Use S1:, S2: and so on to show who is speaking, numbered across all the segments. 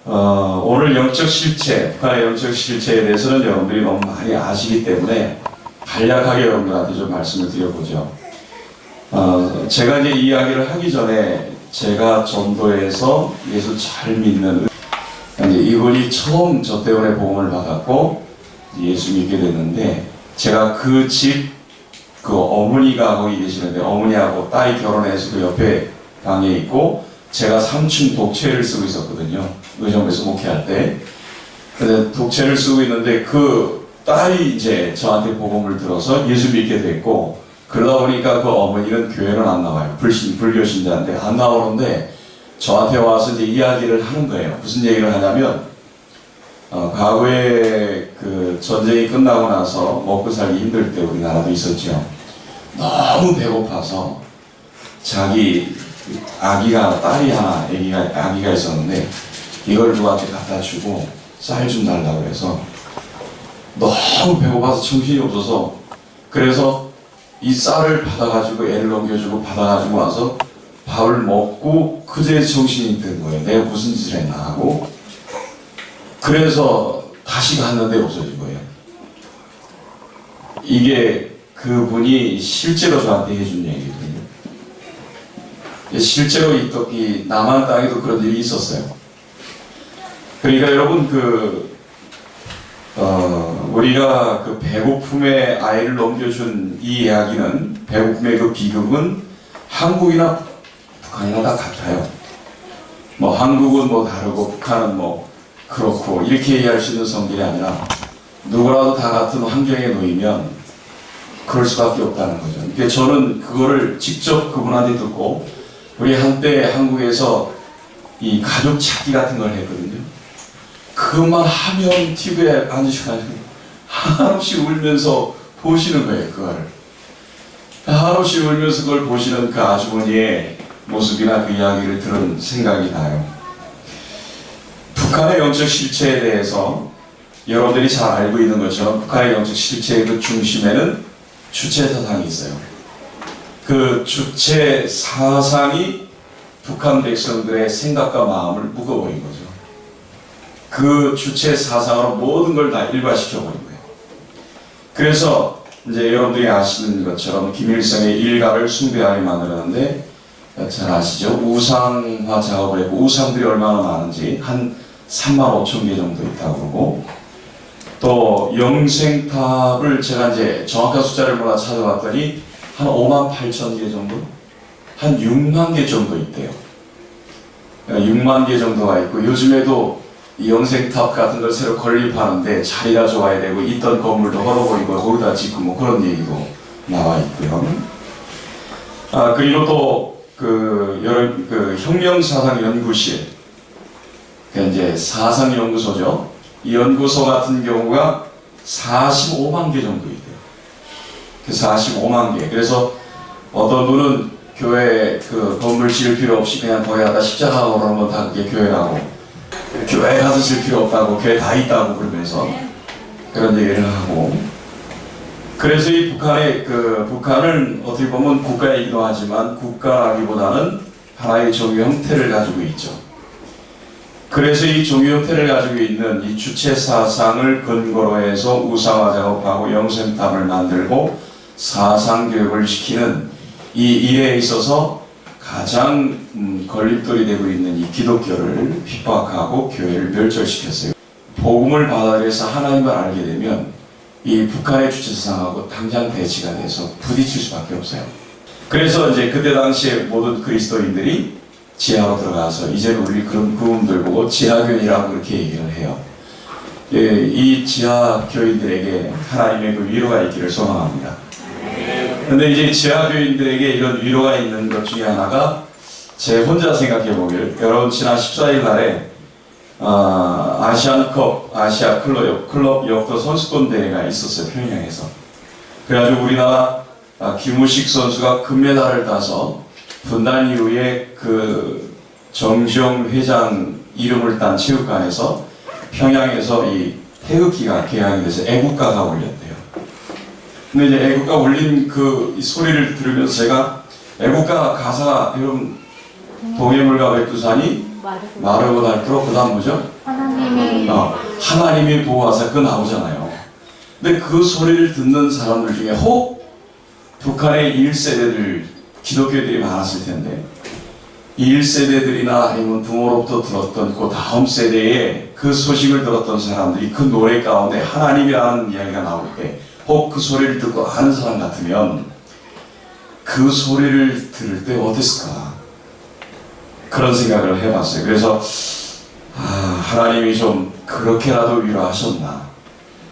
S1: 오늘 영적 실체, 북한의 영적 실체에 대해서는 여러분들이 너무 많이 아시기 때문에 간략하게 여러분들한테 좀 말씀을 드려보죠. 제가 이제 이야기를 하기 전에 제가 전도에서 예수 잘 믿는 이분이 처음 저 때문에 복음을 받았고 예수 믿게 됐는데, 제가 그 집 어머니가 거기 계시는데 어머니하고 딸이 결혼해서 그 옆에 방에 있고 제가 3층 독채를 쓰고 있었거든요. 의정부에서 목회할 때. 근데 독채를 쓰고 있는데 그 딸이 이제 저한테 복음을 들어서 예수 믿게 됐고, 그러다 보니까 그 어머니는 교회는 안 나와요. 불교 신자인데 안 나오는데 저한테 와서 이제 이야기를 하는 거예요. 무슨 얘기를 하냐면, 과거에 그 전쟁이 끝나고 나서 먹고 살기 힘들 때 우리나라도 있었죠. 너무 배고파서 자기 딸이 하나, 아기가 있었는데 이걸 누구한테 갖다 주고 쌀 좀 달라고 해서 너무 배고파서 정신이 없어서, 그래서 이 쌀을 받아가지고 애를 넘겨주고 받아가지고 와서 밥을 먹고 그제 정신이 든 거예요. 내가 무슨 짓을 했나 하고. 그래서 다시 갔는데 없어진 거예요. 이게 그분이 실제로 저한테 해준 얘기거든요. 실제로 이 남한 땅에도 그런 일이 있었어요. 그러니까 여러분 우리가 그 배고픔에 아이를 넘겨준 이 이야기는, 배고픔의 그 비극은 한국이나 북한이나 다 같아요. 뭐 한국은 뭐 다르고 북한은 뭐 그렇고 이렇게 얘기할 수 있는 성질이 아니라 누구라도 다 같은 환경에 놓이면 그럴 수밖에 없다는 거죠. 그러니까 저는 그거를 직접 그분한테 듣고, 우리 한때 한국에서 이 가족 찾기 같은 걸 했거든요. 그것만 하면 TV에 앉으셔가지고 한없이 울면서 보시는 거예요. 그거를 한없이 울면서 그걸 보시는 그 아주머니의 모습이나 그 이야기를 들은 생각이 나요. 북한의 영적 실체에 대해서 여러분들이 잘 알고 있는 것처럼 북한의 영적 실체의 그 중심에는 주체 사상이 있어요. 그 주체 사상이 북한 백성들의 생각과 마음을 묶어버린 거죠. 그 주체 사상으로 모든 걸 다 일과시켜버린 거예요. 그래서 이제 여러분들이 아시는 것처럼 김일성의 일가를 숭배하게 만들었는데, 잘 아시죠? 우상화 작업을 했고, 우상들이 얼마나 많은지 한 3만 5천 개 정도 있다고 그러고, 또 영생탑을 제가 이제 정확한 숫자를 몰라 찾아봤더니 한 5만 8천 개 정도? 한 6만 개 정도 있대요. 6만 개 정도가 있고, 요즘에도 이 영생탑 같은 걸 새로 건립하는데 자리가 좋아야 되고, 있던 건물도 헐어버리고 거기다 짓고 뭐 그런 얘기도 나와 있고요. 그리고 또 그 혁명사상연구실, 이제 사상연구소죠. 이 연구소 같은 경우가 45만 개 정도 있대요. 그 45만 개. 그래서 어떤 분은 교회 그 건물 지을 필요 없이 그냥 거기 갖다 십자가 걸어놓으면 다 그게 교회라고, 교회 가서 질 필요 없다고, 교회 다 있다고 그러면서 그런 얘기를 하고. 그래서 이 북한은 어떻게 보면 국가이기도 하지만 국가라기보다는 하나의 종교 형태를 가지고 있죠. 그래서 이 종교 형태를 가지고 있는 이 주체 사상을 근거로 해서 우상화 작업하고 영생탑을 만들고 사상 교육을 시키는 이 일에 있어서 가장 걸림돌이 되고 있는 이 기독교를 핍박하고 교회를 멸절시켰어요. 복음을 받아들여서 하나님을 알게 되면 이 북한의 주체 사상하고 당장 대치가 돼서 부딪힐 수밖에 없어요. 그래서 이제 그때 당시에 모든 그리스도인들이 지하로 들어가서, 이제는 우리 그런 그분들 보고 지하교인이라고 그렇게 얘기를 해요. 이 지하교인들에게 하나님의 그 위로가 있기를 소망합니다. 근데 이제 지하교인들에게 이런 위로가 있는 것 중에 하나가, 제 혼자 생각해 보길, 여러분 지난 14일 날에 아시안컵, 아시아 클럽 역도 선수권 대회가 있었어요. 평양에서. 그래가지고 우리나라 김우식 선수가 금메달을 따서 분단 이후에 그 정지용 회장 이름을 딴 체육관에서 평양에서 이 태극기가 개항이 돼서 애국가가 울렸대요. 근데 이제 애국가 울린 그 소리를 들으면서 제가 애국가 가사가, 여러분 동해물과 백두산이 마르고 닳도록 그 다음 뭐죠? 하나님이 보호하사 그 나오잖아요. 근데 그 소리를 듣는 사람들 중에 혹 북한의 1세대들 기독교들이 많았을 텐데 1세대들이나 아니면 부모로부터 들었던 그 다음 세대에 그 소식을 들었던 사람들이 그 노래 가운데 하나님이라는 이야기가 나올 때 혹 그 소리를 듣고 아는 사람 같으면 그 소리를 들을 때 어땠을까? 그런 생각을 해봤어요. 그래서 하나님이 좀 그렇게라도 위로하셨나?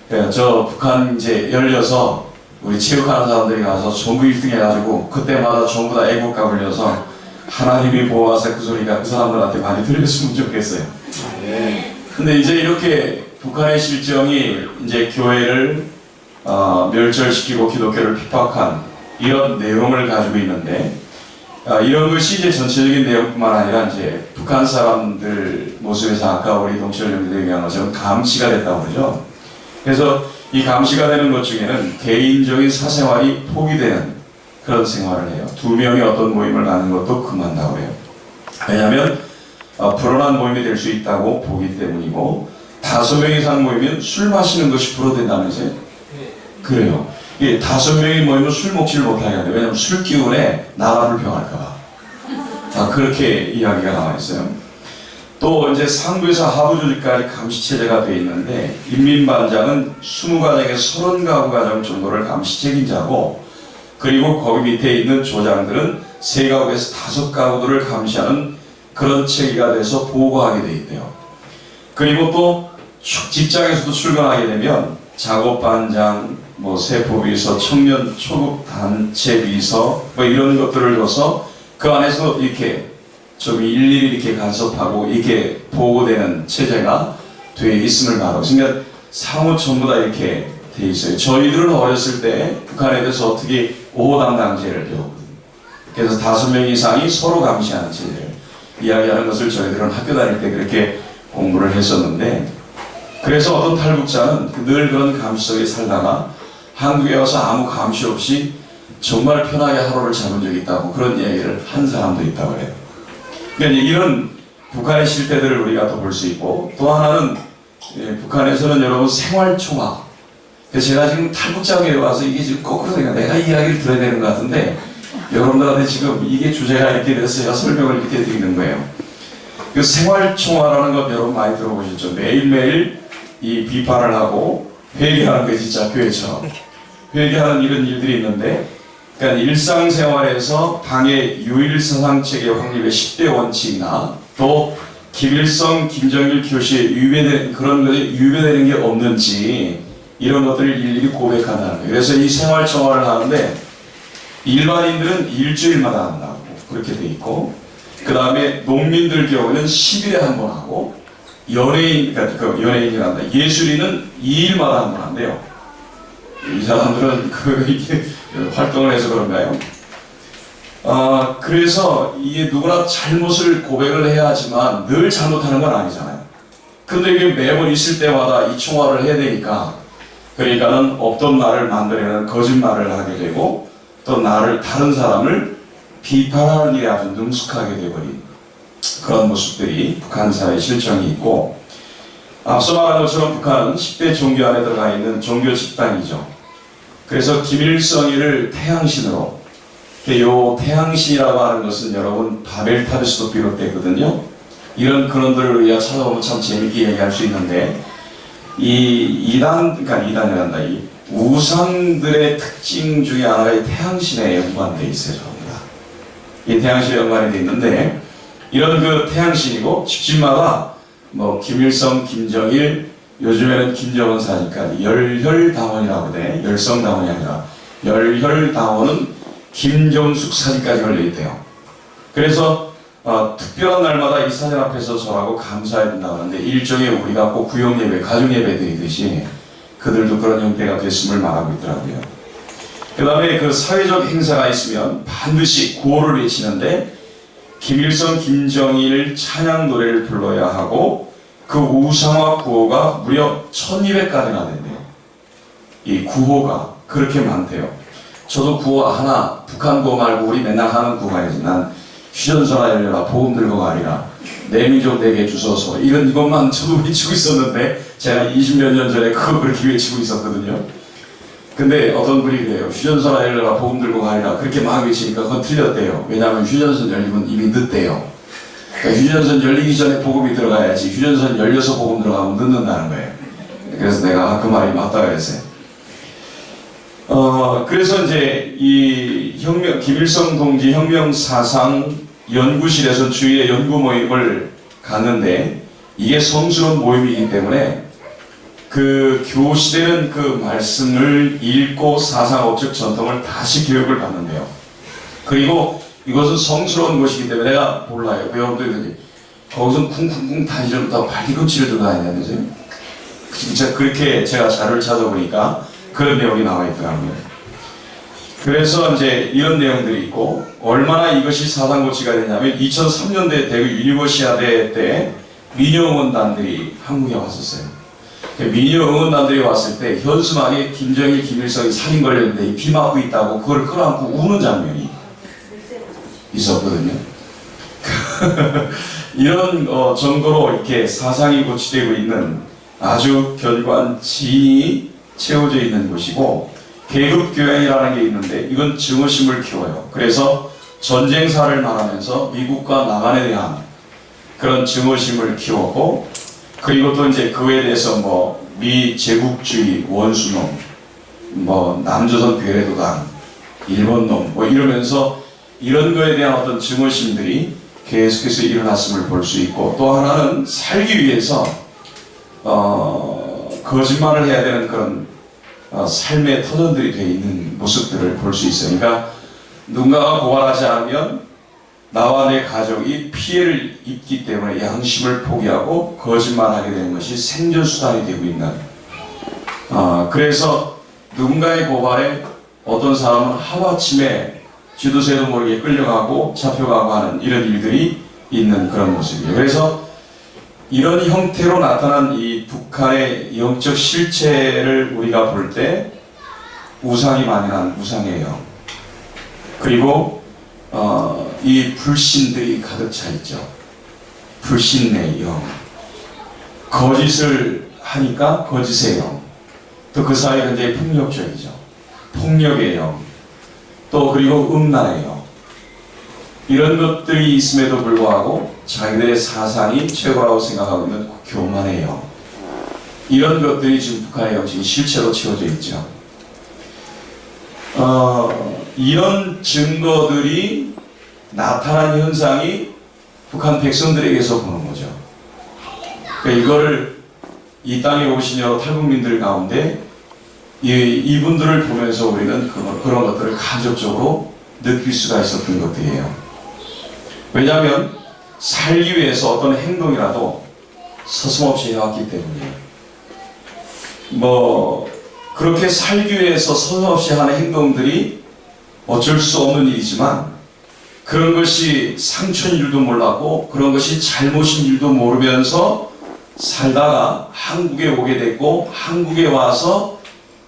S1: 그러니까 저 북한 이제 열려서 우리 체육하는 사람들이 가서 전부 1등 해가지고 그때마다 전부 다 애국가 불려서 하나님이 보호하사 그 소리가 그 사람들한테 많이 들렸으면 좋겠어요. 근데 이제 이렇게 북한의 실정이 이제 교회를 멸절시키고 기독교를 핍박한 이런 내용을 가지고 있는데 이런 것이 이제 전체적인 내용뿐만 아니라 이제 북한 사람들 모습에서 아까 우리 동철 형님도 얘기한 것처럼 감시가 됐다고 그러죠. 그래서 이 감시가 되는 것 중에는 개인적인 사생활이 포기되는 그런 생활을 해요. 2명이 어떤 모임을 가는 것도 금한다고 해요. 왜냐하면 불온한 모임이 될 수 있다고 보기 때문이고 5명 이상 모이면 술 마시는 것이 불어된다면서요? 그래요. 5명이 모이면 술 먹지를 못하게 돼요. 왜냐하면 술 기운에 나라 불평할까봐. 그렇게 이야기가 나와 있어요. 또 이제 상부에서 하부 조직까지 감시체제가 되어 있는데 인민반장은 20가정에서 30가구 정도를 감시 책임자고 그리고 거기 밑에 있는 조장들은 3가구에서 5가구들을 감시하는 그런 체계가 돼서 보고하게 돼 있대요. 그리고 또 직장에서도 출근하게 되면 작업반장, 세포비서, 청년 초급 단체 비서 이런 것들을 줘서 그 안에서 이렇게 좀 일일이 이렇게 간섭하고 이렇게 보고되는 체제가 되어 있음을 말하고 그러니까 상호 전부 다 이렇게 돼 있어요. 저희들은 어렸을 때 북한에 대해서 어떻게 5호 담당제를 배웠거든요. 그래서 5명 이상이 서로 감시하는 체제를 이야기하는 것을 저희들은 학교 다닐 때 그렇게 공부를 했었는데 그래서 어떤 탈북자는 늘 그런 감시 속에 살다가 한국에 와서 아무 감시 없이 정말 편하게 하루를 잡은 적이 있다고 그런 얘기를 한 사람도 있다고 해요. 그러니까 이런 북한의 실태들을 우리가 또 볼 수 있고 또 하나는 북한에서는 여러분 생활총학 그래서 제가 지금 탈북자에 와서 이게 지금 거꾸로 내가 이야기를 들어야 되는 것 같은데 여러분들한테 지금 이게 주제가 이렇게 돼서 설명을 이렇게 드리는 거예요. 그 생활총화라는 것 여러분 많이 들어보셨죠? 매일매일 이 비판을 하고 회개하는 게 진짜 교회처럼 회개하는 이런 일들이 있는데 그러니까 일상생활에서 당의 유일사상체계 확립의 10대 원칙이나 또 김일성, 김정일 교시에 그런 것이 유배되는 게 없는지 이런 것들을 일일이 고백한다는 거예요. 그래서 이 생활총화를 하는데 일반인들은 일주일마다 한다고 그렇게 돼 있고 그 다음에 농민들 경우에는 10일에 한 번 하고 연예인이란다. 예술인은 2일마다 한 번 한대요. 이 사람들은 이렇게 활동을 해서 그런가요? 그래서 이게 누구나 잘못을 고백을 해야 하지만 늘 잘못하는 건 아니잖아요. 근데 이게 매번 있을 때마다 이 총화를 해야 되니까 그러니까는 없던 말을 만들어내는 거짓말을 하게 되고 또 다른 사람을 비판하는 일에 아주 능숙하게 되어버린 그런 모습들이 북한 사회의 실정이 있고 앞서 말한 것처럼 북한은 10대 종교 안에 들어가 있는 종교 집단이죠. 그래서 김일성이를 태양신으로 이 태양신이라고 하는 것은 여러분 바벨탑에서도 비롯됐거든요. 이런 근원들을 우리가 찾아보면 참 재밌게 얘기할 수 있는데 이 이단이란다. 이 우상들의 특징 중에 하나가 이 태양신에 연관되어 있어요. 이 태양신에 연관이 되어 있는데 이런 그 태양신이고 집집마다 김일성, 김정일, 요즘에는 김정은 사니까 열혈당원이라고 돼. 열성당원이 아니라 열혈당원은 김정숙 사진까지 걸려있대요. 그래서 특별한 날마다 이 사진 앞에서 절하고 감사해야 된다고 하는데 일종의 우리가 꼭 구역예배, 가정예배 드리듯이 그들도 그런 형태가 됐음을 말하고 있더라고요. 그 다음에 그 사회적 행사가 있으면 반드시 구호를 외치는데 김일성, 김정일 찬양 노래를 불러야 하고 그 우상화 구호가 무려 1200가지나 된대요. 이 구호가 그렇게 많대요. 저도 구호 하나, 북한 구호 말고 우리 맨날 하는 구호가 있지. 난 휴전선아 열려라, 복음 들고가 아니라 내 민족 내게 주소서, 이것만 저도 외치고 있었는데, 제가 20몇 년 전에 그거 그렇게 외치고 있었거든요. 근데 어떤 분이 그래요. 휴전선 열려라 복음 들고 가리라 그렇게 막 외치니까 그건 틀렸대요. 왜냐하면 휴전선 열리면 이미 늦대요. 그러니까 휴전선 열리기 전에 복음이 들어가야지, 휴전선 열려서 복음 들어가면 늦는다는 거예요. 그래서 내가 그 말이 맞다 그랬어요. 그래서 이제 이 김일성 동지 혁명사상 연구실에서 주위의 연구 모임을 갔는데, 이게 성스러운 모임이기 때문에 그 교시되는 그 말씀을 읽고 사상업적 전통을 다시 교육을 받는데요. 그리고 이것은 성스러운 것이기 때문에 내가 몰라요. 여러분들이 거기서 쿵쿵쿵 다니면서 발뒤꿈치를 들고 다니냐면서요. 진짜 그렇게 제가 자료를 찾아보니까 그런 내용이 나와 있더라고요. 그래서 이제 이런 내용들이 있고, 얼마나 이것이 사상고치가 되냐면 2003년대 대구 유니버시아대 때 미녀응원단들이 한국에 왔었어요. 미녀응원단들이 왔을 때 현수막에 김정일, 김일성이 살인 걸렸는데 비 맞고 있다고 그걸 끌어안고 우는 장면이 있었거든요. 이런 정도로 이렇게 사상이 고치되고 있는 아주 견고한 지인이 채워져 있는 곳이고, 계급교양이라는 게 있는데 이건 증오심을 키워요. 그래서 전쟁사를 말하면서 미국과 남한에 대한 그런 증오심을 키웠고, 그리고 또 이제 그에 대해서 뭐 미제국주의 원수놈, 뭐 남조선 괴뢰도당, 일본놈 뭐 이러면서 이런 거에 대한 어떤 증오심들이 계속해서 일어났음을 볼 수 있고, 또 하나는 살기 위해서 거짓말을 해야 되는 그런 삶의 터전들이 되어 있는 모습들을 볼 수 있어요. 그러니까 누군가가 고발하지 않으면 나와 내 가족이 피해를 입기 때문에 양심을 포기하고 거짓말하게 되는 것이 생존수단이 되고 있는, 그래서 누군가의 고발에 어떤 사람은 하루아침에 쥐도새도 모르게 끌려가고 잡혀가고 하는 이런 일들이 있는 그런 모습이에요. 그래서 이런 형태로 나타난 이 북한의 영적 실체를 우리가 볼 때 우상이 만연한 우상의 영, 그리고 이 불신들이 가득 차 있죠. 불신의 영, 거짓을 하니까 거짓의 영, 또 그 사이 굉장히 폭력적이죠. 폭력의 영, 또 그리고 음란의 영, 이런 것들이 있음에도 불구하고 자기들의 사상이 최고라고 생각하고 있는 교만의 영, 이런 것들이 지금 북한의 영적인 실체로 채워져 있죠. 이런 증거들이 나타난 현상이 북한 백성들에게서 보는 거죠. 그러니까 이거를 이 땅에 오신 여러 탈북민들 가운데 이분들을 보면서 우리는 그런 것들을 간접적으로 느낄 수가 있었던 것들이에요. 왜냐하면 살기 위해서 어떤 행동이라도 서슴없이 해왔기 때문이에요. 뭐 그렇게 살기 위해서 서슴없이 하는 행동들이 어쩔 수 없는 일이지만, 그런 것이 상처인 줄도 몰랐고 그런 것이 잘못인 줄도 모르면서 살다가 한국에 오게 됐고, 한국에 와서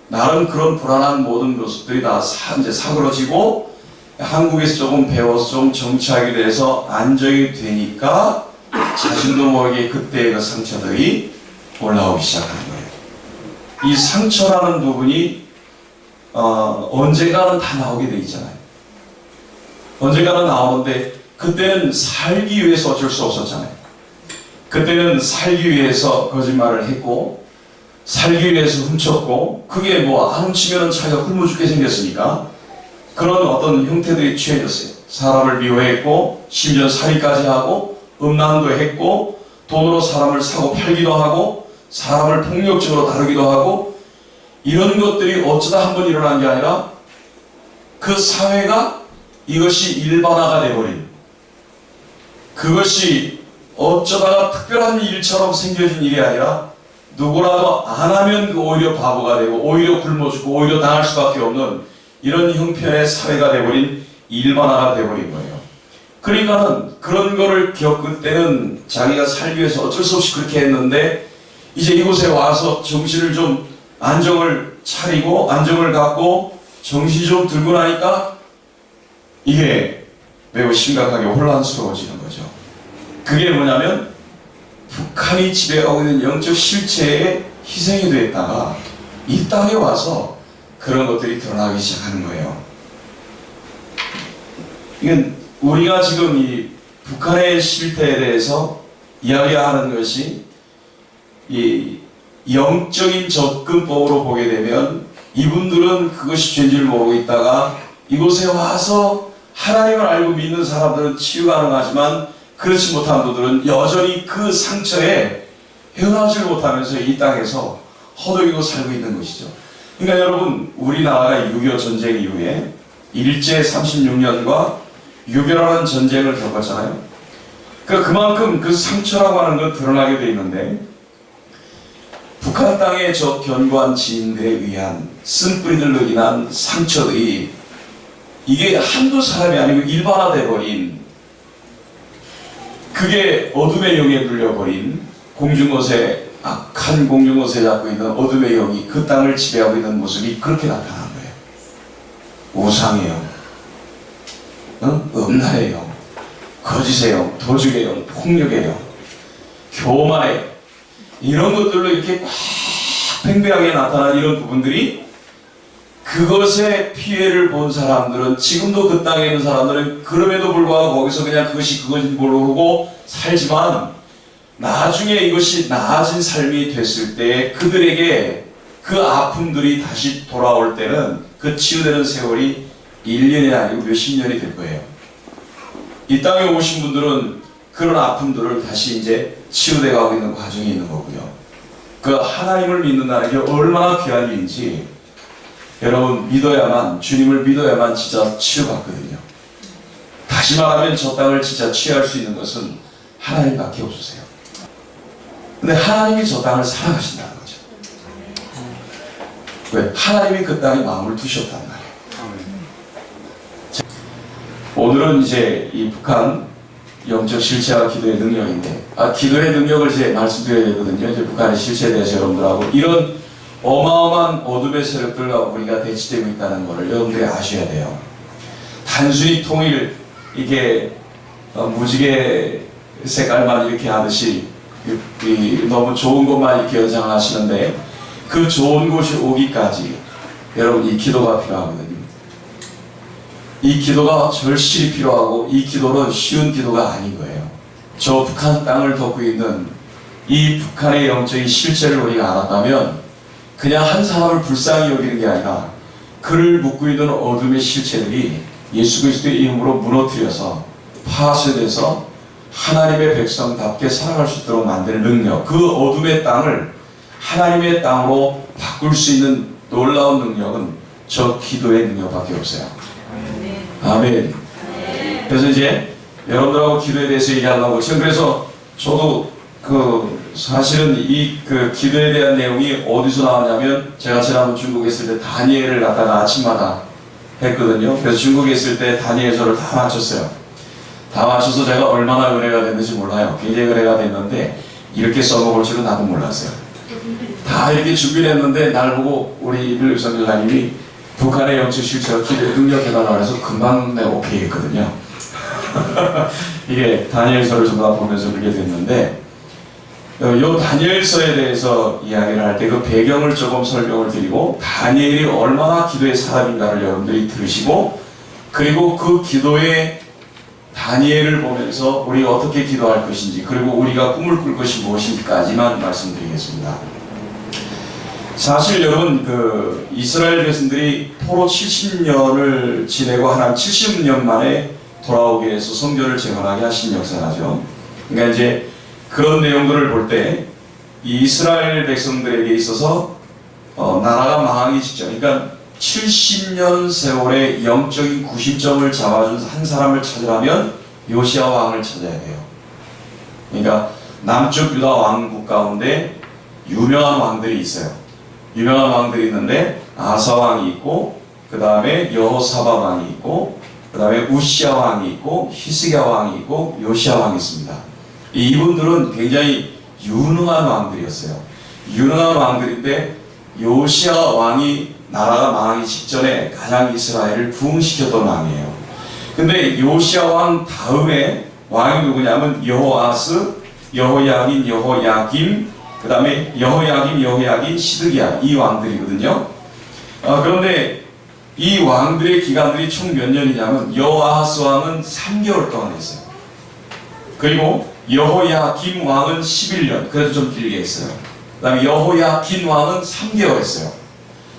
S1: 나름 그런 불안한 모든 모습들이 다 이제 사그러지고 한국에서 조금 배워서 좀 정치하게 돼서 안정이 되니까 자신도 모르게 그때의 그 상처들이 올라오기 시작하는 거예요. 이 상처라는 부분이 언젠가는 다 나오게 돼 있잖아요. 언젠가는 나오는데 그때는 살기 위해서 어쩔 수 없었잖아요. 그때는 살기 위해서 거짓말을 했고, 살기 위해서 훔쳤고, 그게 뭐 안 훔치면 자기가 굶어 죽게 생겼으니까 그런 어떤 형태들이 취해졌어요. 사람을 미워했고, 심지어 살인까지 하고, 음란도 했고, 돈으로 사람을 사고 팔기도 하고, 사람을 폭력적으로 다루기도 하고, 이런 것들이 어쩌다 한 번 일어난 게 아니라 그 사회가 이것이 일반화가 돼버린, 그것이 어쩌다가 특별한 일처럼 생겨진 일이 아니라 누구라도 안 하면 오히려 바보가 되고 오히려 굶어 죽고 오히려 당할 수밖에 없는 이런 형편의 사회가 돼버린, 일반화가 돼버린 거예요. 그러니까는 그런 거를 겪을 때는 자기가 살기 위해서 어쩔 수 없이 그렇게 했는데, 이제 이곳에 와서 정신을 좀 안정을 차리고 안정을 갖고 정신이 좀 들고 나니까 이게 매우 심각하게 혼란스러워지는 거죠. 그게 뭐냐면 북한이 지배하고 있는 영적 실체의 희생이 되었다가 이 땅에 와서 그런 것들이 드러나기 시작하는 거예요. 이건 우리가 지금 이 북한의 실태에 대해서 이야기하는 것이 이 영적인 접근법으로 보게 되면 이분들은 그것이 죄인지를 모르고 있다가 이곳에 와서 하나님을 알고 믿는 사람들은 치유가 가능하지만 그렇지 못한 분들은 여전히 그 상처에 헤어나질 못하면서 이 땅에서 허덕이고 살고 있는 것이죠. 그러니까 여러분, 우리나라가 6.25 전쟁 이후에 일제 36년과 유별하는 전쟁을 겪었잖아요. 그러니까 그만큼 그 상처라고 하는 건 드러나게 돼 있는데, 북한 땅의 저 견고한 지인들에 의한 쓴뿌리들로 인한 상처들이 이게 한두 사람이 아니고 일반화돼 버린, 그게 어둠의 영에 눌려버린 공중것에, 악한 공중것에 잡고 있는 어둠의 영이 그 땅을 지배하고 있는 모습이 그렇게 나타난 거예요. 우상의 영, 음란의 영, 거짓의 영, 도둑의 영, 폭력의 영, 교만의 영, 이런 것들로 이렇게 꽉 팽배하게 나타난 이런 부분들이, 그것의 피해를 본 사람들은, 지금도 그 땅에 있는 사람들은 그럼에도 불구하고 거기서 그냥 그것이 그것인지 모르고 살지만, 나중에 이것이 나아진 삶이 됐을 때 그들에게 그 아픔들이 다시 돌아올 때는 그 치유되는 세월이 1년이 아니고 몇십 년이 될 거예요. 이 땅에 오신 분들은 그런 아픔들을 다시 이제 치유돼 가고 있는 과정이 있는 거고요. 그 하나님을 믿는다는 게 얼마나 귀한 일인지 여러분 믿어야만, 주님을 믿어야만 진짜 치유받거든요. 다시 말하면 저 땅을 진짜 치유할 수 있는 것은 하나님밖에 없으세요. 근데 하나님이 저 땅을 사랑하신다는 거죠. 왜? 하나님이 그 땅에 마음을 두셨단 말이에요. 오늘은 이제 이 북한 영적 실체와 기도의 능력인데, 기도의 능력을 이제 말씀드려야 되거든요. 이제 북한의 실체에 대해서 여러분들하고 이런 어마어마한 어둠의 세력들과 우리가 대치되고 있다는 것을 여러분들이 아셔야 돼요. 단순히 통일, 이게 무지개 색깔만 이렇게 하듯이 너무 좋은 것만 이렇게 연상하시는데, 그 좋은 곳이 오기까지 여러분 이 기도가 필요하거든요. 이 기도가 절실히 필요하고, 이 기도는 쉬운 기도가 아닌 거예요. 저 북한 땅을 덮고 있는 이 북한의 영적인 실체를 우리가 알았다면 그냥 한 사람을 불쌍히 여기는 게 아니라 그를 묶고 있는 어둠의 실체들이 예수 그리스도의 이름으로 무너뜨려서 파쇄돼서 하나님의 백성답게 살아갈 수 있도록 만드는 능력, 그 어둠의 땅을 하나님의 땅으로 바꿀 수 있는 놀라운 능력은 저 기도의 능력밖에 없어요. 아멘. 그래서 이제 여러분들하고 기도에 대해서 얘기하려고, 그래서 저도 사실은 이 기도에 대한 내용이 어디서 나왔냐면, 제가 지난번 중국에 있을 때 다니엘을 갖다가 아침마다 했거든요. 그래서 중국에 있을 때 다니엘서를 다 맞췄어요. 다 맞춰서 제가 얼마나 은혜가 됐는지 몰라요. 굉장히 은혜가 됐는데 이렇게 써먹을 줄은 나도 몰랐어요. 다 이렇게 준비를 했는데 날 보고 우리 이블립 선교사님이 북한의 영적 실체와 기도의 능력해달라고 해서 금방 내가 오케이 했거든요. 이게 다니엘서를 전부 다 보면서 그렇게 됐는데, 요 다니엘서에 대해서 이야기를 할 때 그 배경을 조금 설명을 드리고, 다니엘이 얼마나 기도의 사람인가를 여러분들이 들으시고, 그리고 그 기도의 다니엘을 보면서 우리가 어떻게 기도할 것인지, 그리고 우리가 꿈을 꿀 것이 무엇인지까지만 말씀드리겠습니다. 사실 여러분, 이스라엘 백성들이 포로 70년을 지내고 하나님 70년 만에 돌아오게 해서 성전을 재건하게 하신 역사죠. 그러니까 이제 그런 내용들을 볼 때 이 이스라엘 백성들에게 있어서 나라가 망하기 직전, 그러니까 70년 세월의 영적인 구심점을 잡아준 한 사람을 찾으려면 요시야 왕을 찾아야 돼요. 그러니까 남쪽 유다 왕국 가운데 유명한 왕들이 있어요. 유명한 왕들이 있는데 아사 왕이 있고, 그 다음에 여호사밧 왕이 있고, 그 다음에 우시야 왕이 있고, 히스기야 왕이 있고, 요시야 왕이 있습니다. 이분들은 굉장히 유능한 왕들이었어요. 유능한 왕들인데 요시야 왕이 나라가 망하기 직전에 가장 이스라엘을 부흥시켰던 왕이에요. 근데 요시야 왕 다음에 왕이 누구냐면 여호아스, 여호야긴, 여호야김, 그 다음에 여호야김, 여호야긴, 시드기야, 이 왕들이거든요. 그런데 이 왕들의 기간들이 총 몇 년이냐면 여호아스 왕은 3개월 동안 했어요. 그리고 여호야김 왕은 11년, 그래도 좀 길게 했어요. 그 다음에 여호야긴 왕은 3개월 했어요.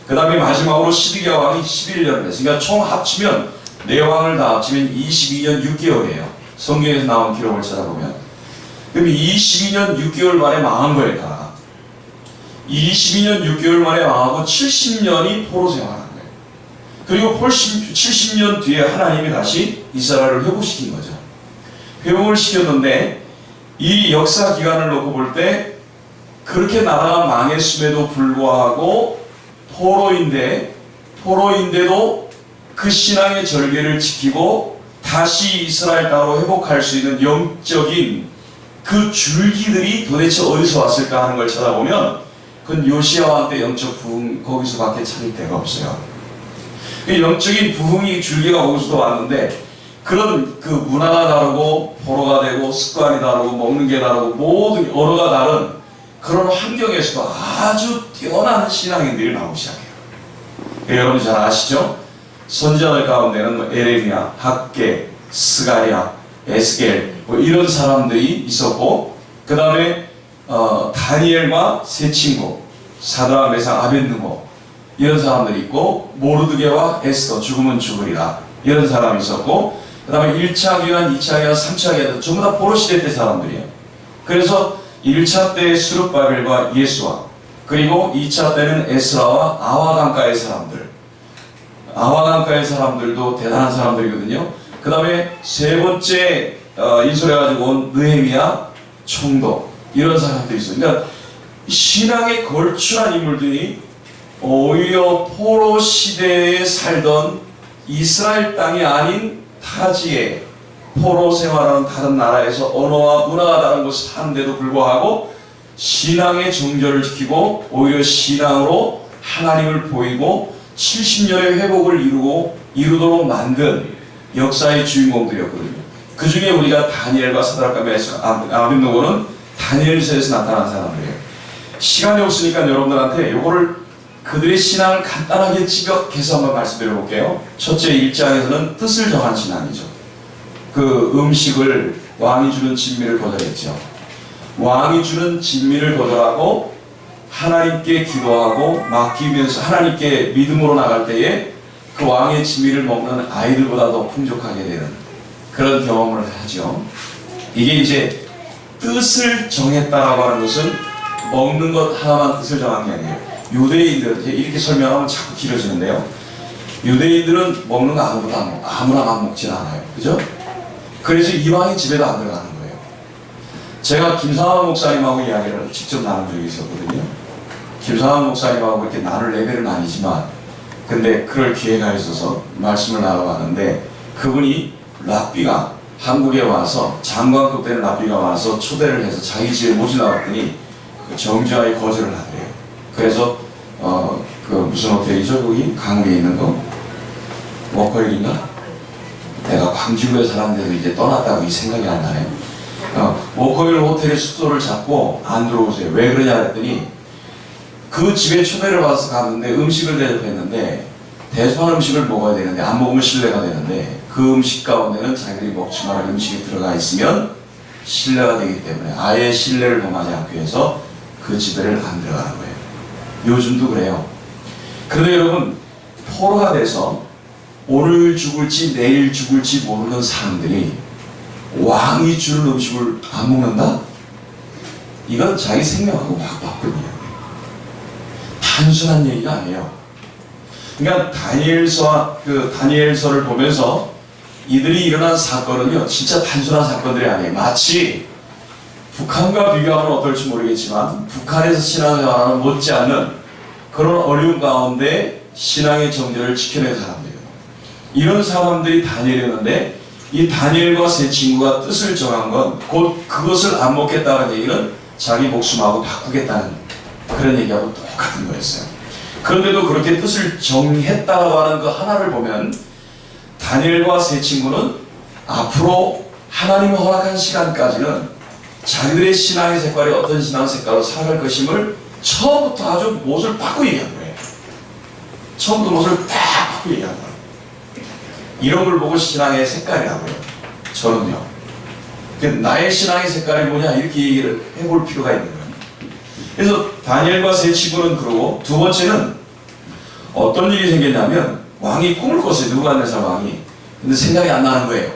S1: 그 다음에 마지막으로 시드기야 왕이 11년을 했어요. 그러니까 총 합치면 네 왕을 다 합치면 22년 6개월이에요. 성경에서 나온 기록을 찾아보면. 그럼 22년 6개월 만에 망한 거예요, 다. 22년 6개월 만에 망하고 70년이 포로 생활한 거예요. 그리고 70년 뒤에 하나님이 다시 이스라엘을 회복시킨 거죠. 회복을 시켰는데 이 역사 기간을 놓고 볼 때 그렇게 나라가 망했음에도 불구하고 포로인데도 그 신앙의 절개를 지키고 다시 이스라엘 땅으로 회복할 수 있는 영적인 그 줄기들이 도대체 어디서 왔을까 하는 걸 찾아보면 그건 요시야 왕 때 영적 부흥 거기서밖에 찾을 데가 없어요. 그 영적인 부흥이 줄기가 거기서도 왔는데 그런 그 문화가 다르고 포로가 되고 습관이 다르고 먹는 게 다르고 모든 언어가 다른 그런 환경에서도 아주 뛰어난 신앙인들이 나오기 시작해요. 여러분이 잘 아시죠? 선지자들 가운데는 에레미야, 학개, 스가랴, 에스겔 뭐 이런 사람들이 있었고 그 다음에 다니엘과 세 친구 사드락, 메삭, 아벳느고 이런 사람들이 있고 모르드게와 에스더 죽으면 죽으리라 이런 사람이 있었고 그 다음에 1차 기간, 2차 기간, 3차 기간 전부 다 포로 시대 때 사람들이에요. 그래서 1차 때 스룹바벨과 예수와 그리고 2차 때는 에스라와 아와강가의 사람들 아와강가의 사람들도 대단한 사람들이거든요. 그 다음에 세 번째 인솔해가지고 온 느헤미야 총독 이런 사람들이 있어요. 그러니까 신앙에 걸출한 인물들이 오히려 포로 시대에 살던 이스라엘 땅이 아닌 타지에 포로 생활하는 다른 나라에서 언어와 문화가 다른 곳에 사는데도 불구하고 신앙의 정절을 지키고 오히려 신앙으로 하나님을 보이고 70년의 회복을 이루도록 만든 역사의 주인공들이었거든요. 그 중에 우리가 다니엘과 사드락과 메삭, 아벳느고는 다니엘서에서 나타난 사람들이에요. 시간이 없으니까 여러분들한테 요거를 그들의 신앙을 간단하게 집약해서 한번 말씀드려 볼게요. 첫째 1장에서는 뜻을 정한 신앙이죠. 그 음식을 왕이 주는 진미를 거절했죠. 왕이 주는 진미를 거절하고 하나님께 기도하고 맡기면서 하나님께 믿음으로 나갈 때에 그 왕의 진미를 먹는 아이들보다 더 풍족하게 되는 그런 경험을 하죠. 이게 이제 뜻을 정했다라고 하는 것은 먹는 것 하나만 뜻을 정한 게 아니에요. 유대인들 이렇게 설명하면 자꾸 길어지는데요. 유대인들은 먹는 거 아무나 막 먹진 않아요. 그죠? 그래서 이방인 집에도 안 들어가는 거예요. 제가 김상환 목사님하고 이야기를 직접 나눈 적이 있었거든요. 김상환 목사님하고 이렇게 나눌 레벨은 아니지만 근데 그럴 기회가 있어서 말씀을 나눠봤는데 그분이 랍비가 한국에 와서 장관급 되는 랍비가 와서 초대를 해서 자기 집에 모시려고 했더니 그 정주하에 거절을 하더래요. 그래서 그 무슨 호텔이죠? 거기 강릉에 있는 거? 워커힐인가? 내가 광주구에 살았는데도 이제 떠났다고 이 생각이 안 나네요. 워커힐 호텔에 숙소를 잡고 안 들어오세요. 왜 그러냐 했더니 그 집에 초대를 받아서 갔는데 음식을 대접했는데 대소한 음식을 먹어야 되는데 안 먹으면 신뢰가 되는데 그 음식 가운데는 자기들이 먹지 말할 음식이 들어가 있으면 신뢰가 되기 때문에 아예 신뢰를 범하지 않기 위해서 그 집에를 안 들어가는 거예요. 요즘도 그래요. 그런데 여러분 포로가 돼서 오늘 죽을지 내일 죽을지 모르는 사람들이 왕이 주는 음식을 안 먹는다? 이건 자기 생명하고 확 바꾼이에요. 단순한 얘기가 아니에요. 그러니까 다니엘서를 보면서 이들이 일어난 사건은요 진짜 단순한 사건들이 아니에요. 마치 북한과 비교하면 어떨지 모르겠지만 북한에서 신앙생활하는 못지않는 그런 어려운 가운데 신앙의 정절을 지켜낸 사람들이에요. 이런 사람들이 다니엘이었는데 이 다니엘과 세 친구가 뜻을 정한 건 곧 그것을 안 먹겠다는 얘기는 자기 목숨하고 바꾸겠다는 그런 얘기하고 똑같은 거였어요. 그런데도 그렇게 뜻을 정했다고 하는 그 하나를 보면 다니엘과 세 친구는 앞으로 하나님이 허락한 시간까지는 자기들의 신앙의 색깔이 어떤 신앙 색깔로 살아갈 것임을 처음부터 아주 못을 바꾸고 얘기한 거예요. 처음부터 못을 딱 바꾸고 얘기한 거예요. 이런 걸 보고 신앙의 색깔이라고 해요. 저는요. 나의 신앙의 색깔이 뭐냐 이렇게 얘기를 해볼 필요가 있는 거예요. 그래서 다니엘과 세 친구는 그러고, 두 번째는 어떤 일이 생겼냐면 왕이 꿈을 꿨어요. 느부갓네살 왕이. 근데 생각이 안 나는 거예요.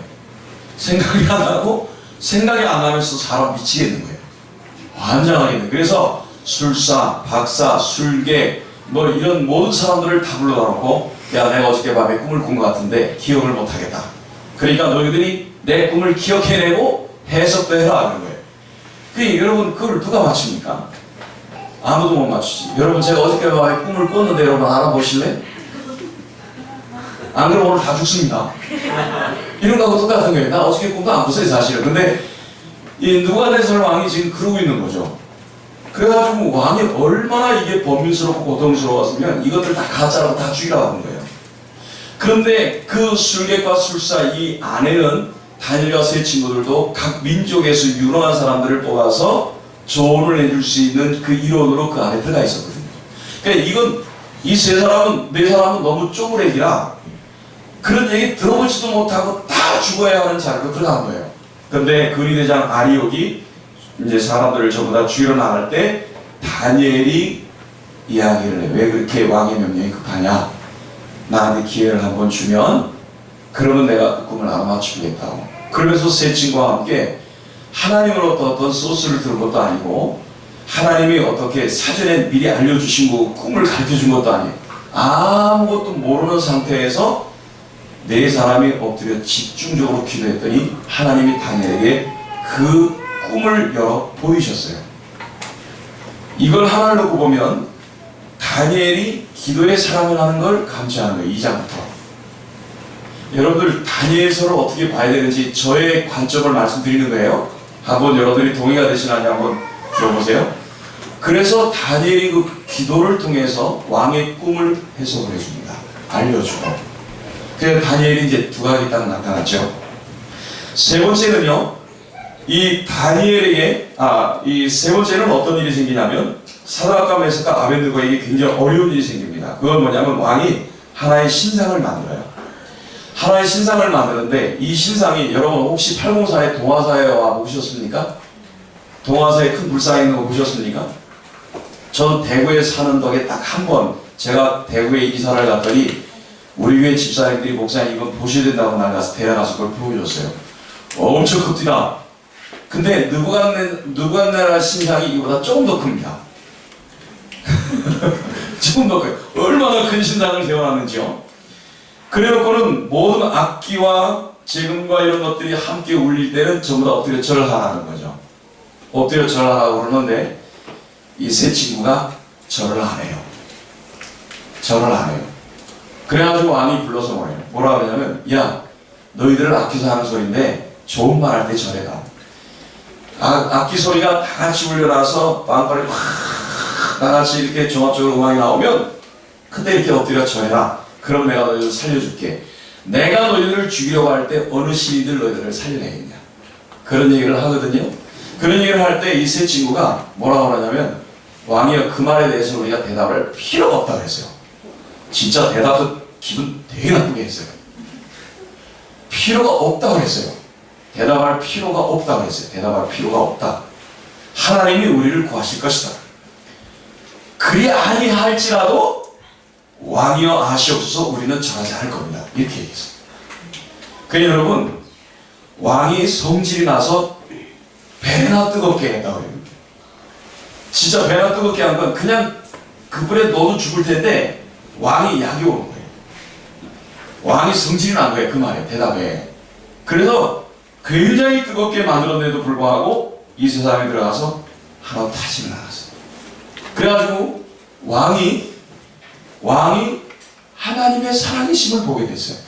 S1: 생각이 안 나고, 생각이 안 나면서 사람 미치겠는 거예요. 환장하겠네. 그래서 술사, 박사, 술객 뭐 이런 모든 사람들을 다 불러다 놓고, 야, 내가 어저께 밤에 꿈을 꾼 것 같은데 기억을 못 하겠다. 그러니까 너희들이 내 꿈을 기억해내고 해석도 해라 하는 거예요. 그러니까 여러분, 그걸 누가 맞춥니까? 아무도 못 맞추지. 여러분, 제가 어저께 밤에 꿈을 꿨는데 여러분 알아보실래요? 안 그러면 오늘 다 죽습니다. 이런 거하고 똑같은 거예요. 나 어저께 꿈도 안 꿨어요, 사실은. 근데 이 느부갓네살 왕이 지금 그러고 있는 거죠. 그래가지고 왕이 얼마나 이게 범민스럽고 고통스러웠으면 이것들 다 가짜라고 다 죽이라고 하는 거예요. 그런데 그 술객과 술사 이 안에는 다니엘과 세 친구들도 각 민족에서 유능한 사람들을 뽑아서 조언을 해줄 수 있는 그 일원으로 그 안에 들어가 있었거든요. 그러니까 이건 이 세 사람은, 네 사람은 너무 쪼그레기라 그런 얘기 들어보지도 못하고 다 죽어야 하는 자리로 들어간 거예요. 그런데 근위대장 아리옥이 이제 사람들을 전부 다 죽이러 나갈 때 다니엘이 이야기를 해. 왜 그렇게 왕의 명령이 급하냐? 나한테 기회를 한번 주면 그러면 내가 그 꿈을 알아맞추겠다고. 그러면서 세 친구와 함께 하나님으로부터 어떤 소스를 들은 것도 아니고 하나님이 어떻게 사전에 미리 알려주신 거 꿈을 가르쳐준 것도 아니에요. 아무것도 모르는 상태에서 네 사람이 엎드려 집중적으로 기도했더니 하나님이 다니엘에게 그 꿈을 열어 보이셨어요. 이걸 하나를 놓고 보면 다니엘이 기도에 사랑을 하는 걸 감지하는 거예요. 2장부터. 여러분들 다니엘서를 어떻게 봐야 되는지 저의 관점을 말씀드리는 거예요. 한번 여러분들이 동의가 되시나요? 한번 들어보세요. 그래서 다니엘이 그 기도를 통해서 왕의 꿈을 해석을 해줍니다. 알려주고. 그래서 다니엘이 이제 두 가지 딱 나타났죠. 세 번째는요. 이 다니엘에게 이 세 번째는 어떤 일이 생기냐면 사드락과 메삭과 아벳느고에게 굉장히 어려운 일이 생깁니다. 그건 뭐냐면 왕이 하나의 신상을 만들어요. 하나의 신상을 만드는데 이 신상이 여러분 혹시 804의 동화사에 와 보셨습니까? 동화사에 큰 불상이 있는 거 보셨습니까? 전 대구에 사는 덕에 딱 한 번 제가 대구에 이사를 갔더니 우리 교회 집사님들이 목사님 이거 보셔야 된다고 날 가서 데려가서 그걸 보여줬어요. 엄청 큽니다. 근데 느부갓네살 신상이 이보다 조금 더 큽니다. 조금 더 커요. 얼마나 큰 신상을 세워놨는지요. 그래놓고는 모든 악기와 재금과 이런 것들이 함께 울릴 때는 전부 다 엎드려 절하라는 거죠. 엎드려 절하라고 그러는데 이 세 친구가 절을 안 해요. 절을 안 해요. 그래가지고 왕이 불러서 뭐라 그러냐면 야 너희들을 아껴서 하는 소리인데 좋은 말 할 때 절해라. 악기 소리가 다 같이 울려나서 빵빠리 다 같이 이렇게 종합적으로 음악이 나오면 그때 이렇게 엎드려 절해라. 그럼 내가 너희들을 살려줄게. 내가 너희들을 죽이려고 할 때 어느 신이들 너희들을 살려내겠냐. 그런 얘기를 하거든요. 그런 얘기를 할 때 이 세 친구가 뭐라고 하냐면 왕이여 그 말에 대해서 우리가 대답할 필요가 없다고 했어요. 진짜 대답도 기분 되게 나쁘게 했어요. 필요가 없다고 했어요. 대답할 필요가 없다고 했어요. 대답할 필요가 없다. 하나님이 우리를 구하실 것이다. 그리 아니할지라도 왕이여 아시옵소서 우리는 절하지 않을 겁니다. 이렇게 얘기했어요. 그러니 여러분 왕이 성질이 나서 배나 뜨겁게 했다고 해요. 진짜 배나 뜨겁게 한 건 그냥 그 불에 너도 죽을 텐데 왕이 약이 오는 거예요. 왕이 성질이 난 거예요. 그 말에 대답에. 그래서 굉장히 뜨겁게 만들었는데도 불구하고 이 세상에 들어가서 하나 타지를 않았어요. 그래가지고 왕이 하나님의 살아계심을 보게 됐어요.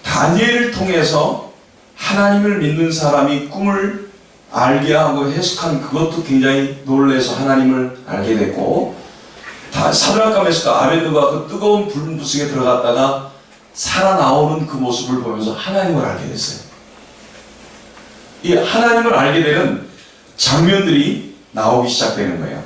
S1: 다니엘을 통해서 하나님을 믿는 사람이 꿈을 알게 하고 해석한 그것도 굉장히 놀라서 하나님을 알게 됐고 사드락과 메삭과 아벳느고가 그 뜨거운 불문부승에 들어갔다가 살아나오는 그 모습을 보면서 하나님을 알게 됐어요. 이 하나님을 알게 되는 장면들이 나오기 시작되는 거예요.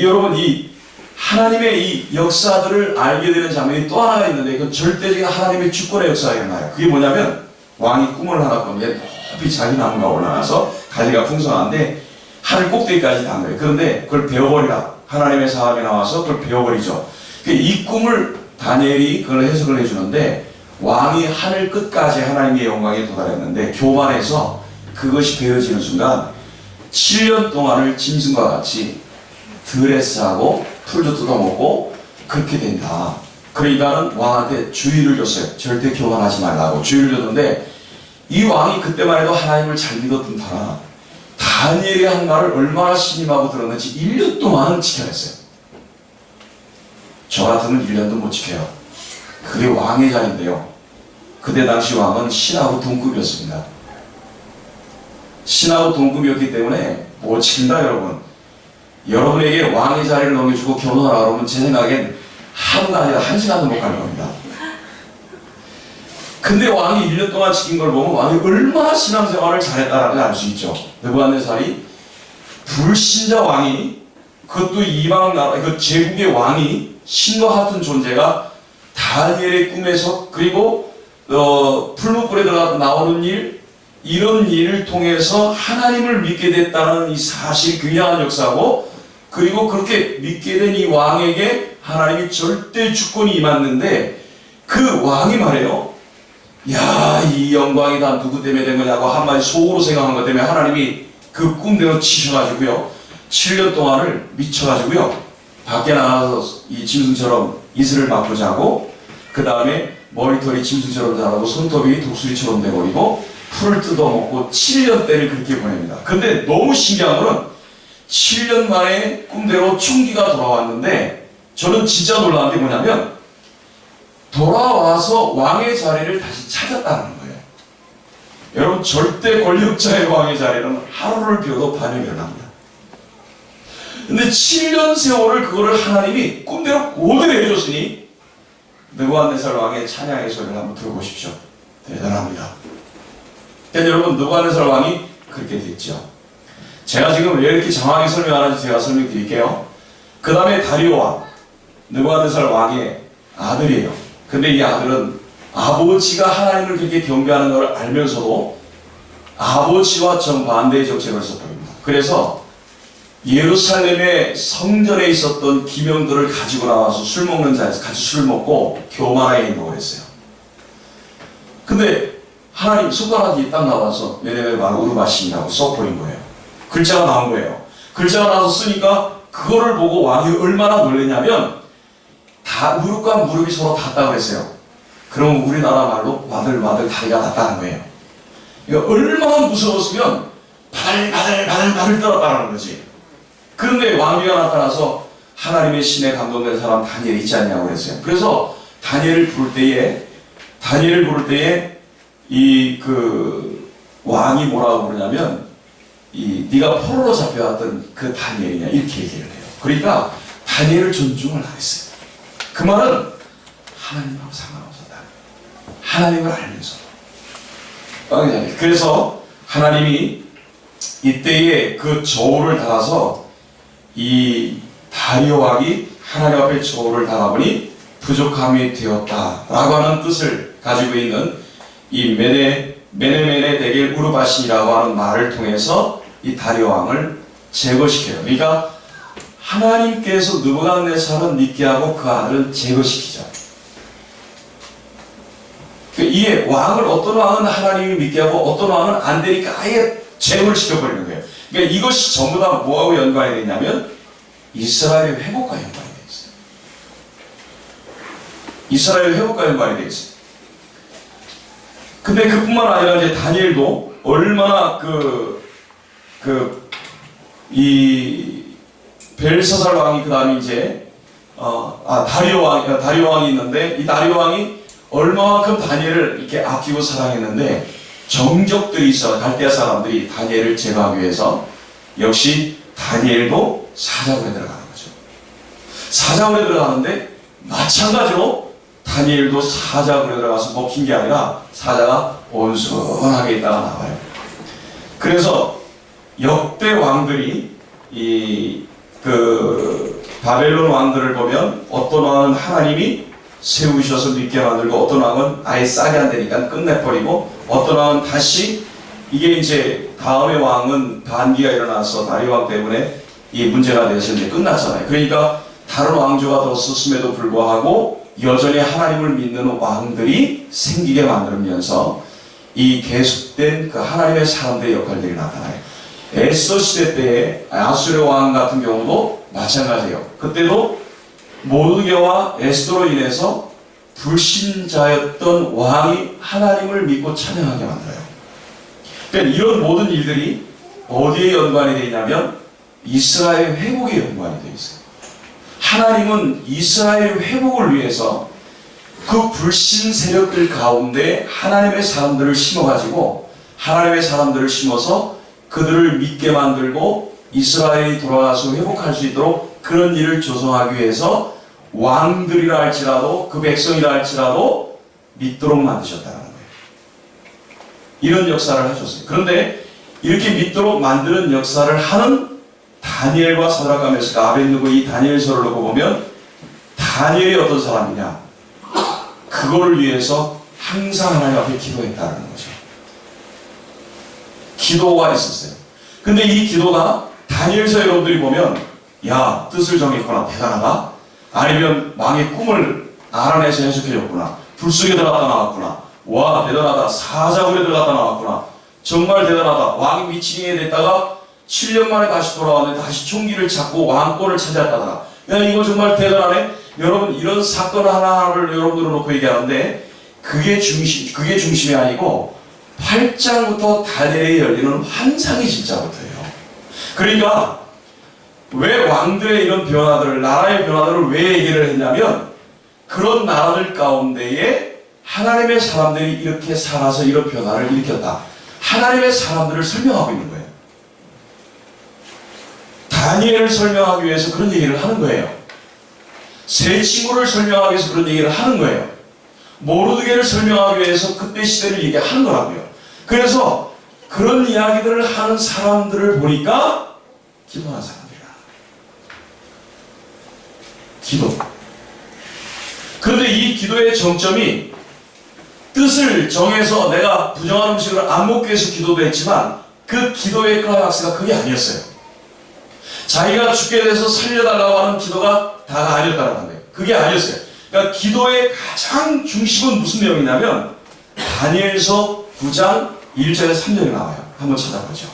S1: 여러분, 이 하나님의 이 역사들을 알게 되는 장면이 또 하나가 있는데, 이건 절대적인 하나님의 주권의 역사가 일어나요. 그게 뭐냐면, 왕이 꿈을 하나 꿨는데 높이 자기 나무가 올라가서 가지가 풍성한데 하늘 꼭대기까지 단 거예요. 그런데 그걸 베어버리라. 하나님의 사람이 나와서 그걸 베어버리죠. 이 꿈을 다니엘이 그걸 해석을 해주는데, 왕이 하늘 끝까지 하나님의 영광에 도달했는데 교만해서 그것이 베어지는 순간 7년 동안을 짐승과 같이 들에 싸고 풀도 뜯어먹고 그렇게 된다. 그러니까는 왕한테 주의를 줬어요. 절대 교만하지 말라고 주의를 줬는데, 이 왕이 그때만 해도 하나님을 잘 믿었던 터라 다니엘이 한 말을 얼마나 신임하고 들었는지 1년 동안은 지켜냈어요. 저 같으면 1년도 못 지켜요. 그게 왕의 자리인데요. 그때 당시 왕은 신하고 동급이었습니다. 신하고 동급이었기 때문에 못 지킨다. 여러분에게 왕의 자리를 넘겨주고 결혼하라 그러면 제 생각엔 하루가 아니라 1시간도 못 갈 겁니다. 근데 왕이 1년 동안 지킨 걸 보면 왕이 얼마나 신앙생활을 잘했다라는 걸 알 수 있죠. 느부갓네살이 불신자 왕이, 그것도 이방 나라, 그 제국의 왕이, 신과 같은 존재가 다니엘의 꿈에서, 그리고 풀무불에 들어가 나오는 일, 이런 일을 통해서 하나님을 믿게 됐다는 이 사실, 굉장한 역사고, 그리고 그렇게 믿게 된 이 왕에게 하나님이 절대 주권이 임했는데, 그 왕이 말해요. 야, 이 영광이 다 누구 때문에 된 거냐고 한마디 속으로 생각한 것 때문에 하나님이 그 꿈대로 치셔가지고요, 7년 동안을 미쳐가지고요, 밖에 나가서 이 짐승처럼 이슬을 맞고 자고, 그 다음에 머리털이 짐승처럼 자라고 손톱이 독수리처럼 돼버리고 풀을 뜯어먹고 7년대를 그렇게 보냅니다. 근데 너무 신기한 거는 7년 만에 꿈대로 총기가 돌아왔는데, 저는 진짜 놀라운 게 뭐냐면 돌아와서 왕의 자리를 다시 찾았다는 거예요. 여러분, 절대 권력자의 왕의 자리는 하루를 비워도 반영을 합니다. 근데 7년 세월을 그거를 하나님이 꿈대로 그대로 해줬으니 느부갓네살 왕의 찬양의 소리를 한번 들어보십시오. 대단합니다. 그러니까 여러분, 느부갓네살 왕이 그렇게 됐죠. 제가 지금 왜 이렇게 장황하게 설명하는지 제가 설명드릴게요. 그 다음에 다리오 왕, 느부갓네살 왕의 아들이에요. 근데 이 아들은 아버지가 하나님을 그렇게 경배하는 걸 알면서도 아버지와 정반대의 정책을 썼답니다. 그래서 예루살렘의 성전에 있었던 기명들을 가지고 나와서 술 먹는 자리에서 같이 술 먹고 교만하게 행동을 했어요. 근데 하나님 손가락이 딱 나와서 메네메 말 우르바신이라고 써버린 거예요. 글자가 나온 거예요. 글자가 나와서 쓰니까 그거를 보고 왕이 얼마나 놀랐냐면, 다 무릎과 무릎이 서로 닿다고 했어요. 그럼 우리나라 말로 마들마들 다리가 닿다는 거예요. 그러니까 얼마나 무서웠으면 바들바들 떨었다는 거지. 그런데 왕비가 나타나서 하나님의 신에 감동된 사람 다니엘 있지 않냐고 그랬어요. 그래서 다니엘을 부를 때에 이 그 왕이 뭐라고 그러냐면, 네가 포로로 잡혀왔던 그 다니엘이냐 이렇게 얘기를 해요. 그러니까 다니엘을 존중을 안 했어요. 그 말은 하나님하고 상관없었다. 하나님을 알면서. 그래서 하나님이 이때에 그 저울을 달아서 이 다리오 왕이 하나님 앞에 저울을 달아보니 부족함이 되었다라고 하는 뜻을 가지고 있는 이 메네메네 데겔 우르바신이라고 하는 말을 통해서 이 다리오 왕을 제거시켜요. 그러니까 하나님께서 느부갓네살은 믿게 하고 그 아들은 제거시키죠. 이에 왕을, 어떤 왕은 하나님이 믿게 하고 어떤 왕은 안 되니까 아예 제거를 시켜버리는 거예요. 그러니까 이것이 전부 다 뭐하고 연관이 되냐면 이스라엘의 회복과 연관이 되어 있어요. 이스라엘 회복과 연관이 되어 있어요. 근데 그뿐만 아니라 이제 다니엘도 얼마나 이 벨사살 왕이 그 다음에 이제 다리오 왕이 있는데, 이 다리오 왕이 얼마만큼 다니엘을 이렇게 아끼고 사랑했는데 정적들이 있어. 갈대아 사람들이 다니엘을 제거하기 위해서 역시 다니엘도 사자굴에 들어가는 거죠. 사자굴에 들어가는데 마찬가지로 다니엘도 사자굴에 들어가서 먹힌 게 아니라 사자가 온순하게 있다가 나와요. 그래서 역대 왕들이 바벨론 왕들을 보면 어떤 왕은 하나님이 세우셔서 믿게 만들고 어떤 왕은 아예 싹이 안 되니까 끝내버리고 어떤 왕은 다시 이게 이제 다음의 왕은 반기가 일어나서 다리 왕 때문에 이 문제가 돼서 이제 끝났잖아요. 그러니까 다른 왕조가 더 썼음에도 불구하고 여전히 하나님을 믿는 왕들이 생기게 만들면서 이 계속된 그 하나님의 사람들의 역할들이 나타나요. 에스더 시대 때의 아수르 왕 같은 경우도 마찬가지예요. 그때도 모르드게와 에스더로 인해서 불신자였던 왕이 하나님을 믿고 찬양하게 만들어요. 그러니까 이런 모든 일들이 어디에 연관이 되어 있냐면 이스라엘 회복에 연관이 되어 있어요. 하나님은 이스라엘 회복을 위해서 그 불신 세력들 가운데 하나님의 사람들을 심어가지고 하나님의 사람들을 심어서 그들을 믿게 만들고 이스라엘이 돌아가서 회복할 수 있도록 그런 일을 조성하기 위해서 왕들이라 할지라도 그 백성이라 할지라도 믿도록 만드셨다는 거예요. 이런 역사를 하셨어요. 그런데 이렇게 믿도록 만드는 역사를 하는 다니엘과 사드락과 메삭 아벳느고 이 다니엘서를 놓고 보면 다니엘이 어떤 사람이냐, 그거를 위해서 항상 하나님 앞에 기도했다는 거죠. 기도가 있었어요. 근데 이 기도가 다니엘서 여러분들이 보면 야, 뜻을 정했구나, 대단하다. 아니면 왕의 꿈을 알아내서 해석해줬구나, 불 속에 들어갔다 나왔구나, 와 대단하다, 사자굴에 들어갔다 나왔구나, 정말 대단하다, 왕이 미치게 됐다가 7년 만에 다시 돌아왔는데 다시 총기를 잡고 왕권을 차지했다더라. 야, 이거 정말 대단하네. 여러분, 이런 사건 하나를 여러분들을 놓고 얘기하는데 그게 중심이 아니고 8장부터 다니엘에 열리는 환상이 진짜부터예요. 그러니까 왜 왕들의 이런 변화들을, 나라의 변화들을 왜 얘기를 했냐면 그런 나라들 가운데에 하나님의 사람들이 이렇게 살아서 이런 변화를 일으켰다. 하나님의 사람들을 설명하고 있는 거예요. 다니엘을 설명하기 위해서 그런 얘기를 하는 거예요. 세 친구를 설명하기 위해서 그런 얘기를 하는 거예요. 모르드게를 설명하기 위해서 그때 시대를 얘기하는 거라고요. 그래서 그런 이야기들을 하는 사람들을 보니까 기도하는 사람들이야. 기도. 그런데 이 기도의 정점이 뜻을 정해서 내가 부정한 음식을 안 먹기 위해서 기도도 했지만 그 기도의 클라이막스가 그게 아니었어요. 자기가 죽게 돼서 살려달라고 하는 기도가 다가 아니었다는 거예요. 그게 아니었어요. 그러니까 기도의 가장 중심은 무슨 내용이냐면 다니엘서 9장 1절에서 3절에 나와요. 한번 찾아보죠.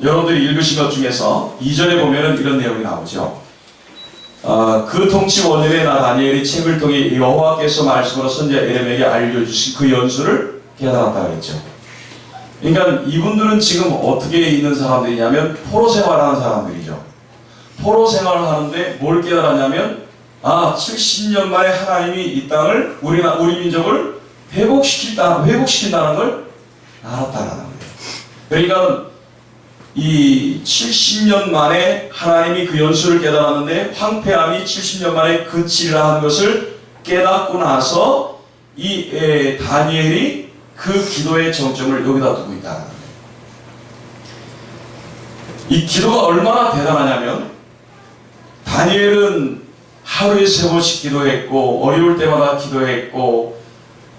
S1: 여러분들이 읽으신 것 중에서 2절에 보면 이런 내용이 나오죠. 그 통치 원년에 나 다니엘이 책을 통해 여호와께서 말씀으로 선지자 에레미야에게 알려주신 그 연수를 깨달았다 그랬죠. 그러니까 이분들은 지금 어떻게 있는 사람들이냐면 포로 생활하는 사람들이죠. 포로 생활을 하는데 뭘 깨달았냐면 70년 만에 하나님이 이 땅을 우리 민족을 회복시킨다는 걸 알았다라는 거예요. 그러니까 이 70년 만에 하나님이 그 연수를 깨달았는데 황폐함이 70년 만에 그치리라 하는 것을 깨닫고 나서 이 다니엘이 그 기도의 정점을 여기다 두고 있다는 거예요. 이 기도가 얼마나 대단하냐면 다니엘은 하루에 3번씩 기도했고 어려울 때마다 기도했고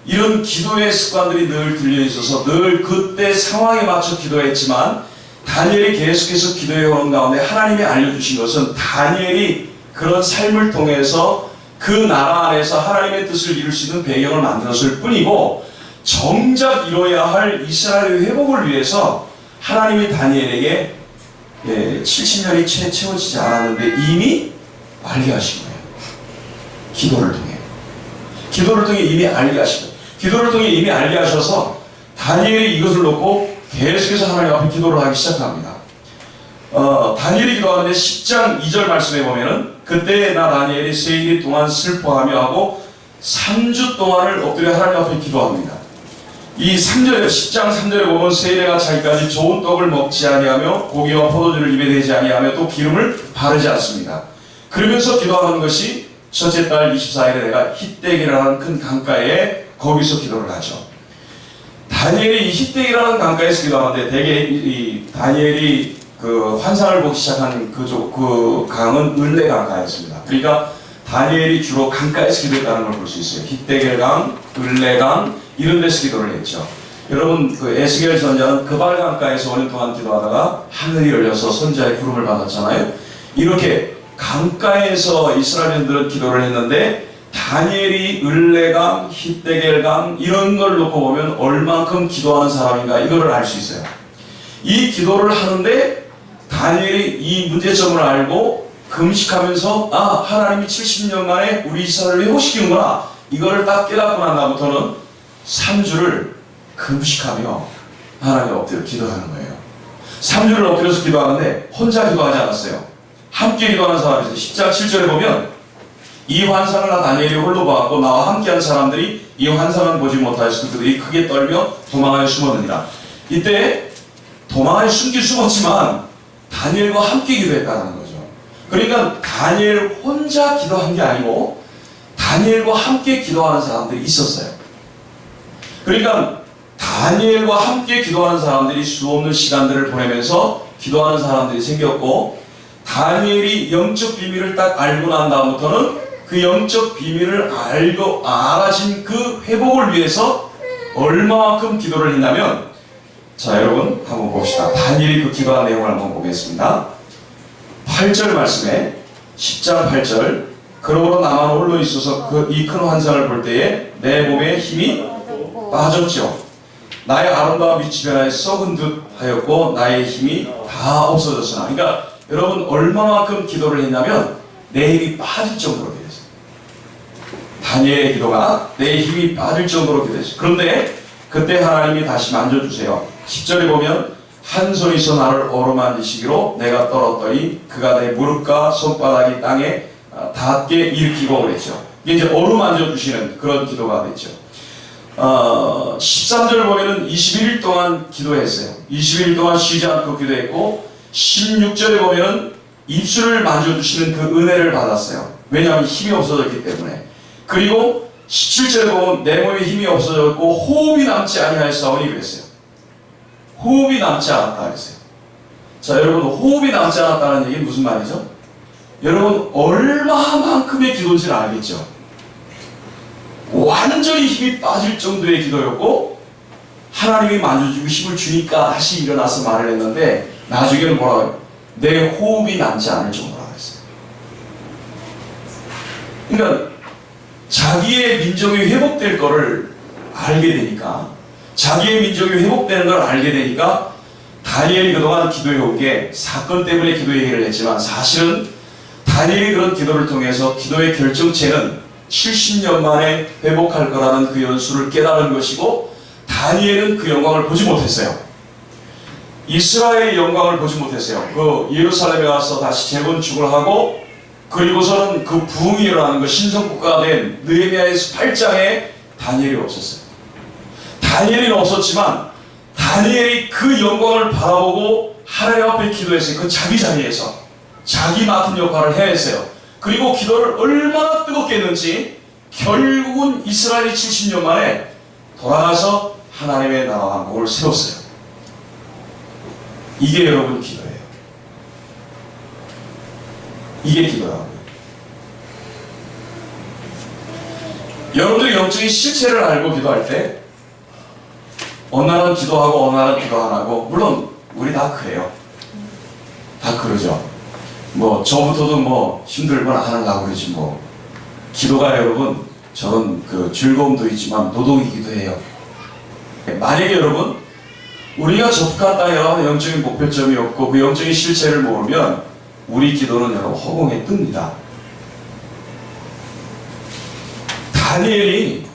S1: 이런 기도의 습관들이 늘 들려있어서 늘 그때 상황에 맞춰 기도했지만 다니엘이 계속해서 기도해오는 가운데 하나님이 알려주신 것은 다니엘이 그런 삶을 통해서 그 나라 안에서 하나님의 뜻을 이룰 수 있는 배경을 만들었을 뿐이고 정작 이뤄야 할 이스라엘의 회복을 위해서 하나님이 다니엘에게 70년이 채워지지 않았는데 이미 알게 하신 거예요. 기도를 통해. 기도를 통해 이미 알게 하신 거예요. 기도를 통해 이미 알게 하셔서 다니엘이 이것을 놓고 계속해서 하나님 앞에 기도를 하기 시작합니다. 다니엘이 기도하는데 10장 2절 말씀에 보면은 그때 나 다니엘이 세일 동안 슬퍼하며 하고 3주 동안을 엎드려 하나님 앞에 기도합니다. 이 3절에 10장 3절에 보면 세일에가 자기까지 좋은 떡을 먹지 아니하며 고기와 포도주를 입에 대지 아니하며 또 기름을 바르지 않습니다. 그러면서 기도하는 것이 첫째 달 24일에 내가 힛대기라는 큰 강가에 거기서 기도를 하죠. 다니엘이 이 히데기라는 강가에서 기도하는데 대개 이 다니엘이 그 환상을 보기 시작한 그 강은 을레 강가였습니다. 그러니까 다니엘이 주로 강가에서 기도했다는 걸 볼 수 있어요. 히데겔강, 을레강 이런 데서 기도를 했죠. 여러분 그 에스겔 선자는 그발 강가에서 5년 동안 기도하다가 하늘이 열려서 선자의 부름을 받았잖아요. 이렇게 강가에서 이스라엘인들은 기도를 했는데 다니엘이 을레강, 히데겔강 이런 걸 놓고 보면 얼만큼 기도하는 사람인가 이거를 알 수 있어요. 이 기도를 하는데 다니엘이 이 문제점을 알고 금식하면서 하나님이 70년 만에 우리 이스라엘을 회복시키는구나 이거를 딱 깨닫고 난 다음부터는 3주를 금식하며 하나님 엎드려 기도하는 거예요. 3주를 엎드려서 기도하는데 혼자 기도하지 않았어요. 함께 기도하는 사람이 있어요. 10장 7절에 보면 이 환상을 다니엘이 홀로 보았고 나와 함께한 사람들이 이 환상을 보지 못하였으니 그들이 크게 떨며 도망하여 숨었느니라. 이때 도망하여 숨긴 숨었지만 다니엘과 함께 기도했다는 거죠. 그러니까 다니엘 혼자 기도한 게 아니고 다니엘과 함께 기도하는 사람들이 있었어요. 그러니까 다니엘과 함께 기도하는 사람들이 수없는 시간들을 보내면서 기도하는 사람들이 생겼고 다니엘이 영적 비밀을 딱 알고 난 다음부터는 그 영적 비밀을 알아진 그 회복을 위해서 얼마만큼 기도를 했냐면 자 여러분 한번 봅시다. 다니엘이 그 기도한 내용을 한번 보겠습니다. 8절 말씀에 10장 8절 그러므로 나만 홀로 있어서 이 큰 환상을 볼 때에 내 몸에 힘이 빠졌죠. 나의 아름다운 빛이 변하여 썩은 듯 하였고 나의 힘이 다 없어졌으나 그러니까 여러분 얼마만큼 기도를 했냐면 내 힘이 빠질 정도로 기도했어요. 다니엘의 기도가 내 힘이 빠질 정도로 기도했어요. 그런데 그때 하나님이 다시 만져주세요. 10절에 보면 한 손이서 나를 어루만지시기로 내가 떨었더니 그가 내 무릎과 손바닥이 땅에 닿게 일으키고 그랬죠. 이게 이제 어루만져주시는 그런 기도가 됐죠. 13절 보면은 21일 동안 기도했어요. 21일 동안 쉬지 않고 기도했고 16절에 보면은 입술을 만져주시는 그 은혜를 받았어요. 왜냐하면 힘이 없어졌기 때문에. 그리고 17절에 보면 내 몸에 힘이 없어졌고 호흡이 남지 아니하였사오니 그랬어요. 호흡이 남지 않았다 그랬어요. 자 여러분 호흡이 남지 않았다는 얘기는 무슨 말이죠? 여러분 얼마만큼의 기도인지를 알겠죠? 완전히 힘이 빠질 정도의 기도였고 하나님이 만져주고 힘을 주니까 다시 일어나서 말을 했는데 나중에는 뭐라고 해요? 내 호흡이 남지 않을 정도라고 했어요. 그러니까 자기의 민족이 회복될 거를 알게 되니까 자기의 민족이 회복되는 걸 알게 되니까 다니엘이 그동안 기도해온 게 사건 때문에 기도 얘기를 했지만 사실은 다니엘이 그런 기도를 통해서 기도의 결정체는 70년 만에 회복할 거라는 그 연수를 깨달은 것이고 다니엘은 그 영광을 보지 못했어요. 이스라엘의 영광을 보지 못했어요. 그 예루살렘에 와서 다시 재건축을 하고 그리고서는 그 부흥이 일어나는 그 신성국가가 된 느헤미야에서 8장에 다니엘이 없었어요. 다니엘이 없었지만 다니엘이 그 영광을 바라보고 하나님 앞에 기도했어요. 그 자기 자리에서 자기 맡은 역할을 해냈어요. 그리고 기도를 얼마나 뜨겁게 했는지 결국은 이스라엘이 70년 만에 돌아가서 하나님의 나라 왕국을 세웠어요. 이게 여러분 기도예요. 이게 기도라고요. 여러분들이 영적인 실체를 알고 기도할 때 어느 날은 기도하고 어느 날은 기도 안 하고 물론 우리 다 그래요. 다 그러죠. 뭐 저부터도 뭐 힘들면 안 하려고 그러지 뭐. 기도가 여러분 저는 그 즐거움도 있지만 노동이기도 해요. 만약에 여러분 우리가 접한 땅에 영적인 목표점이 없고 그 영적인 실체를 모르면 우리 기도는 여러분 허공에 뜹니다. 다니엘이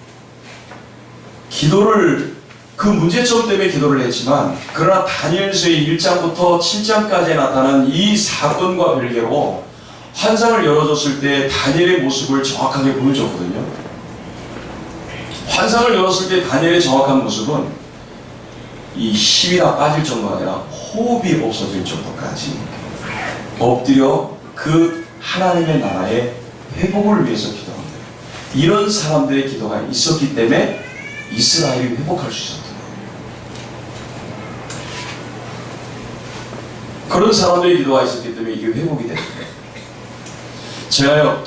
S1: 기도를 그 문제점 때문에 기도를 했지만 그러나 다니엘서의 1장부터 7장까지에 나타난 이 사건과 별개로 환상을 열어줬을 때 다니엘의 모습을 정확하게 보여줬거든요. 환상을 열었을 때 다니엘의 정확한 모습은 이 힘이 다 빠질 정도가 아니라 호흡이 없어질 정도까지 엎드려 그 하나님의 나라의 회복을 위해서 기도합니다. 이런 사람들의 기도가 있었기 때문에 이스라엘이 회복할 수 있었던 거예요. 그런 사람들의 기도가 있었기 때문에 이게 회복이 됐어요. 제가요,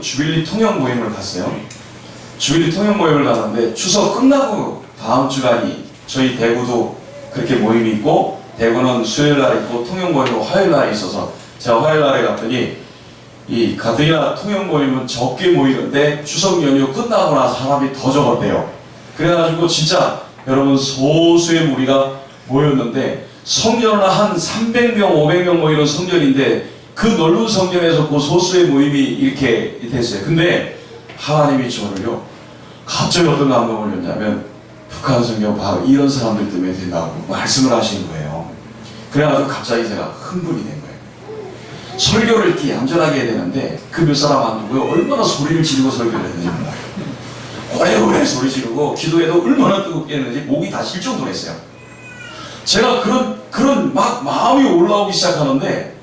S1: 주빌리 통영 모임을 갔어요. 주빌리 통영 모임을 갔는데 추석 끝나고 다음 주간이 저희 대구도 그렇게 모임이 있고 대구는 수요일 날 있고 통영 모임은 화요일 날에 있어서 제가 화요일 날에 갔더니 이 가뜩이나 통영 모임은 적게 모이는데 추석 연휴 끝나고 나서 사람이 더 적었대요. 그래가지고 진짜 여러분 소수의 무리가 모였는데 성전은 한 300명, 500명 모이는 성전인데 그 넓은 성전에서 그 소수의 모임이 이렇게 됐어요. 근데 하나님이 저를요 갑자기 어떤 감동을 줬냐면 북한 성경 바로 이런 사람들 때문에 된다고 말씀을 하시는 거예요. 그래가지고 갑자기 제가 흥분이 된 거예요. 설교를 이렇게 얌전하게 해야 되는데 그 몇 사람 안 두고요 얼마나 소리를 지르고 설교를 했는지 몰라요. 오래오래 소리 지르고 기도해도 얼마나 뜨겁게 했는지 목이 다 쉴 정도로 했어요. 제가 그런 막 마음이 올라오기 시작하는데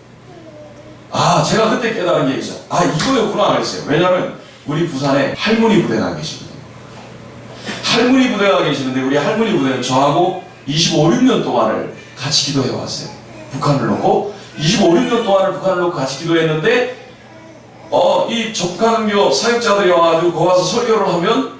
S1: 제가 그때 깨달은 게 있어요. 이거였구나 그랬어요. 왜냐하면 우리 부산에 할머니 부대가 계시거든요. 할머니 부대가 계시는데 우리 할머니 부대는 저하고 25, 6년 동안을 같이 기도해 왔어요. 북한을 놓고 25, 6년 동안을 북한을 놓고 같이 기도했는데 이 북한교 사역자들이 와가지고 거기 와서 설교를 하면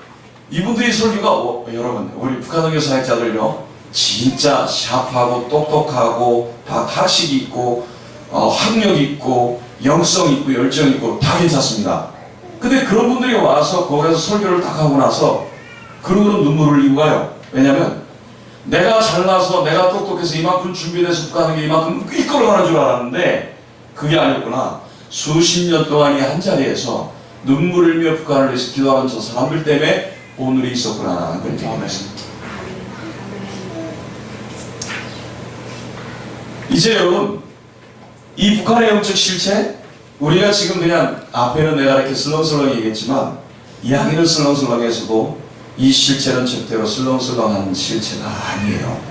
S1: 이분들이 설교가 여러분 우리 북한교 사역자들요 진짜 샤프하고 똑똑하고 다 학식이 있고 학력 있고 영성 있고 열정 있고 다 괜찮습니다. 근데 그런 분들이 와서 거기서 설교를 딱 하고 나서 그러고는 눈물을 흘리고 가요. 왜냐면 내가 잘나서 내가 똑똑해서 이만큼 준비돼서 북한에 이만큼 이끌어가는 줄 알았는데 그게 아니었구나. 수십 년 동안 이 한자리에서 눈물을 흘리며 북한을 위해서 기도하는 저 사람들 때문에 오늘이 있었구나 하는 걸 경험했습니다. 이제 여러분 이 북한의 영적 실체 우리가 지금 그냥 앞에는 내가 이렇게 슬렁슬렁 얘기했지만 이야기는 슬렁슬렁해서도 이 실체는 절대로 슬렁슬렁한 실체가 아니에요.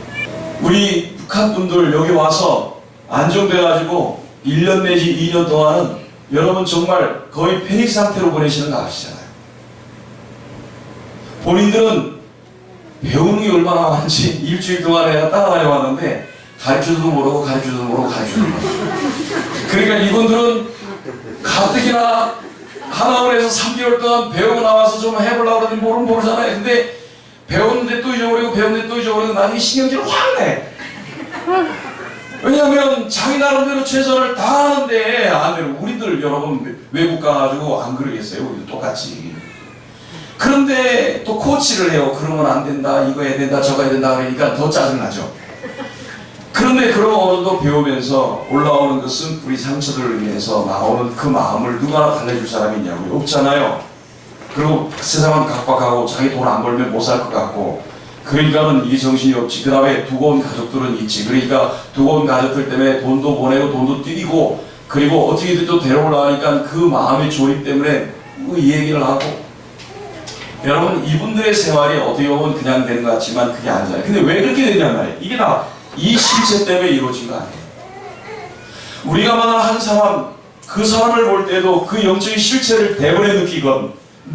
S1: 우리 북한 분들 여기 와서 안정돼가지고 1년 내지 2년 동안은 여러분 정말 거의 패닉 상태로 보내시는 거 아시잖아요. 본인들은 배우는 게 얼마나 많은지 일주일 동안 내가 따라다녀 왔는데 가르쳐도 모르고 가르쳐도 모르고 가르쳐도 모르고 그러니까 이분들은 가뜩이나 하나원에서 3개월 동안 배우고 나와서 좀 해보려고 그러는데 모르잖아요. 근데 배웠는데 또 잊어버리고 배웠는데 또 잊어버리고 나중에 신경질을 확 내. 왜냐하면 자기 나름대로 최선을 다하는데 안 돼요. 우리들 여러분 외국 가가지고 안 그러겠어요. 우리도 똑같이. 그런데 또 코치를 해요. 그러면 안 된다, 이거 해야 된다, 저거 해야 된다 그러니까 더 짜증나죠. 그런데 그런 언어도 배우면서 올라오는 그 쓴뿌리 상처들을 위해서 나오는 그 마음을 누가 달래줄 사람이 있냐고요? 없잖아요. 그리고 세상은 각박하고 자기 돈 안 벌면 못 살 것 같고 그러니까는 이게 정신이 없지. 그 다음에 두고 온 가족들은 있지. 그러니까 두고 온 가족들 때문에 돈도 보내고 돈도 뛰고 그리고 어떻게든 또 데려오려 하니까 그 마음의 조립 때문에 이 얘기를 하고 여러분 이분들의 생활이 어떻게 보면 그냥 되는 것 같지만 그게 아니잖아요. 근데 왜 그렇게 되냐는 말이에요. 이게 다 이 실체 때문에 이루어진 거 아니에요. 우리가 만난 한 사람, 그 사람을 볼 때도 그 영적인 실체를 대번에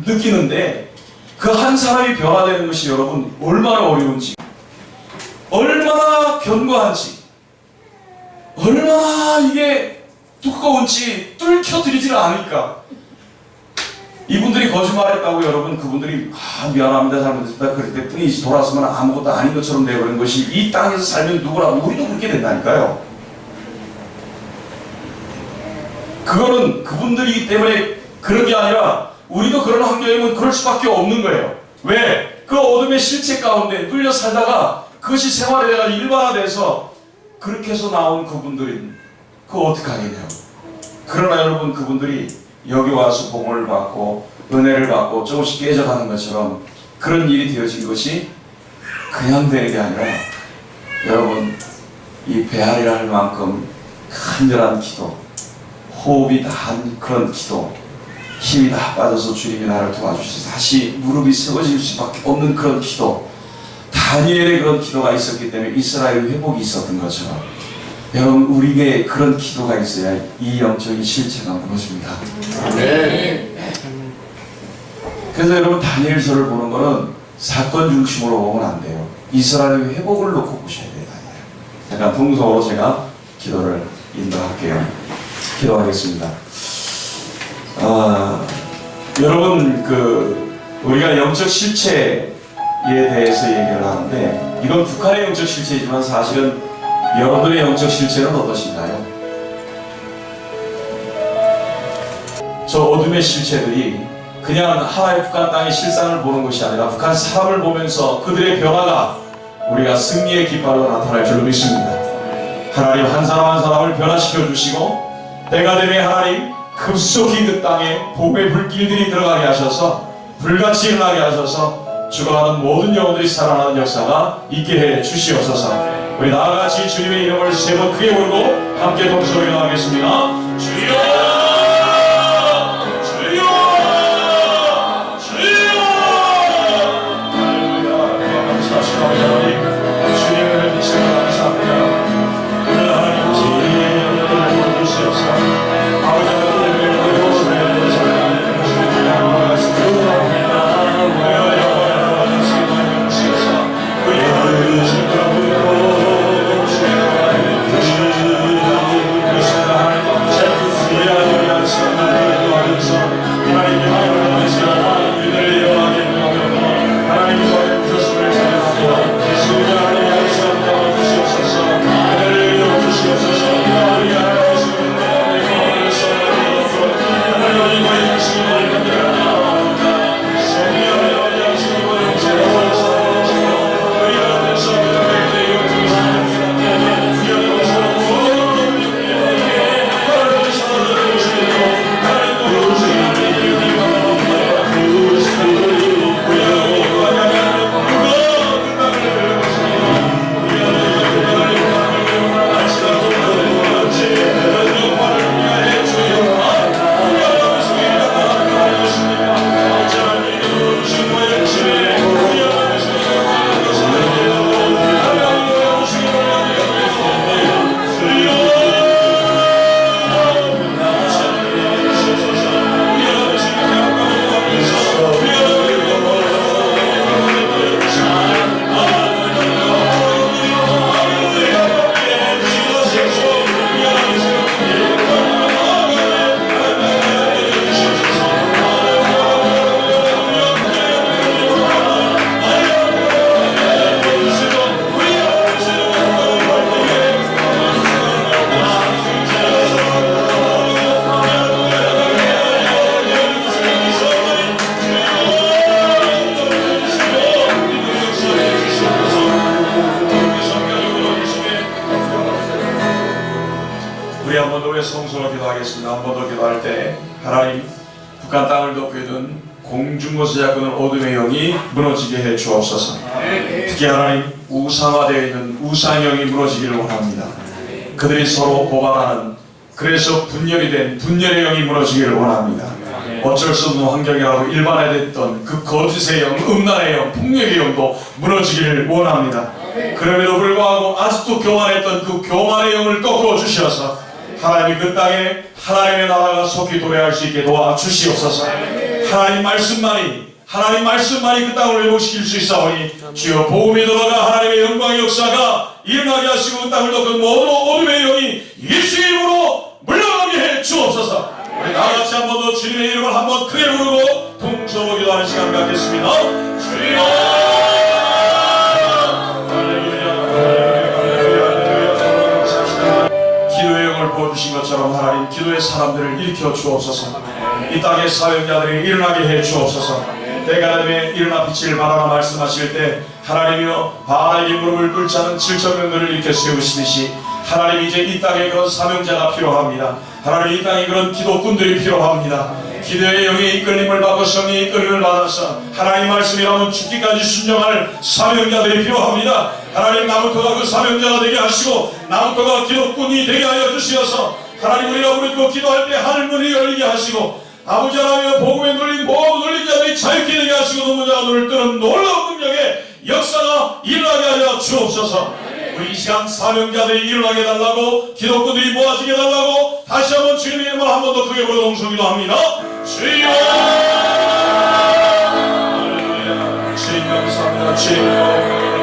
S1: 느끼는데 그 한 사람이 변화되는 것이 여러분 얼마나 어려운지, 얼마나 견고한지, 얼마나 이게 두꺼운지 뚫혀드리지는 않으니까 이분들이 거짓말했다고 여러분 그분들이 미안합니다 잘못했습니다 그럴 때 뿐이지 돌아서면 아무것도 아닌 것처럼 되어버린 것이 이 땅에서 살면 누구나 우리도 그렇게 된다니까요. 그거는 그분들이기 때문에 그런 게 아니라 우리도 그런 환경이면 그럴 수밖에 없는 거예요. 왜? 그 어둠의 실체 가운데 눌려 살다가 그것이 생활에 대가 일반화돼서 그렇게 해서 나온 그분들이 그거 어떻게 하겠냐고. 그러나 여러분 그분들이 여기 와서 복을 받고 은혜를 받고 조금씩 깨져가는 것처럼 그런 일이 되어진 것이 그냥 되는 게 아니라 여러분 이 배앓이라 할 만큼 간절한 기도, 호흡이 다한 그런 기도, 힘이 다 빠져서 주님이 나를 도와주셔서 다시 무릎이 세워질 수밖에 없는 그런 기도, 다니엘의 그런 기도가 있었기 때문에 이스라엘 회복이 있었던 것처럼 여러분 우리에게 그런 기도가 있어야 이 영적인 실체가 무너집니다. 네. 그래서 여러분 다니엘서를 보는 거는 사건 중심으로 보면 안 돼요. 이스라엘의 회복을 놓고 보셔야 돼요. 잠깐 통성으로 제가 기도를 인도할게요. 기도하겠습니다. 여러분, 우리가 영적 실체에 대해서 얘기를 하는데, 이건 북한의 영적 실체이지만 사실은 여러분의 영적 실체는 어떠신가요? 저 어둠의 실체들이 그냥 하나의 북한 땅의 실상을 보는 것이 아니라 북한 사람을 보면서 그들의 변화가 우리가 승리의 깃발로 나타날 줄로 믿습니다. 하나님 한 사람 한 사람을 변화시켜 주시고 때가 되면 하나님 급속히 그 땅에 복음의 불길들이 들어가게 하셔서 불같이 일어나게 하셔서 죽어가는 모든 영혼들이 살아나는 역사가 있게 해 주시옵소서. 우리 나아같이 주님의 이름을 세 번 크게 부르고 함께 동서로 일어나겠습니다. 주여! 성소로 기도하겠습니다. 한 번 더 기도할 때 하나님 북한 땅을 덮고 있는 공중거수 잡고는 어둠의 영이 무너지게 해 주옵소서. 특히 하나님 우상화되어 있는 우상영이 무너지기를 원합니다. 그들이 서로 고발하는 그래서 분열이 된 분열의 영이 무너지기를 원합니다. 어쩔 수 없는 환경이라도 일반화됐던 그 거짓의 영, 음란의 영, 폭력의 영도 무너지기를 원합니다. 그럼에도 불구하고 아직도 교만했던 그 교만의 영을 꺾어 주셔서 하나님이 그 땅에 하나님의 나라가 속히 도래할 수 있게 도와주시옵소서. 하나님 말씀만이 그 땅을 회복시킬 수 있사오니 주여 복음이 들어가 하나님의 영광의 역사가 일어나게 하시고 그 땅을 덮은 모든 어둠의 영이 예수의 이름으로 물러가게 해 주옵소서. 우리 다같이 한 번 더 주님의 이름을 한 번 크게 부르고 통성으로 기도하는 시간 갖겠습니다. 주여 보여주신 것처럼 하나님 기도의 사람들을 일으켜 주옵소서. 이 땅의 사역자들이 일어나게 해 주옵소서. 때가 되면 일어나 빛을 발하라 말씀하실 때 하나님이여 바알에게 무릎을 꿇지 않은 7,000명들을 일으켜 세우시듯이 하나님 이제 이 땅에 그런 사명자가 필요합니다. 하나님 이 땅에 그런 기도꾼들이 필요합니다. 기도의 영의 이끌림을 받고 성령의 이끌림을 받아서 하나님 말씀이라면 죽기까지 순종할 사명자들이 필요합니다. 하나님 나부터가 그 사명자가 되게 하시고 나부터가 기도꾼이 되게 하여 주시어서 하나님 우리가 부르고 기도할 때 하늘문이 열리게 하시고 아버지 하나님의 복음에 눌린 모든 눌린 자들이 자유케 되게 하시고 눈물자가 눈을 뜨는 놀라운 능력의 역사가 일어나게 하여 주옵소서. 우리 이 시간 사명자들이 일어나게 해달라고 기도꾼들이 모아지게 해달라고 다시 한번 주님의 이름을 한 번 더 크게 부르고 동성기도 합니다. 주여 할렐루야 주님 감사합니다. 주님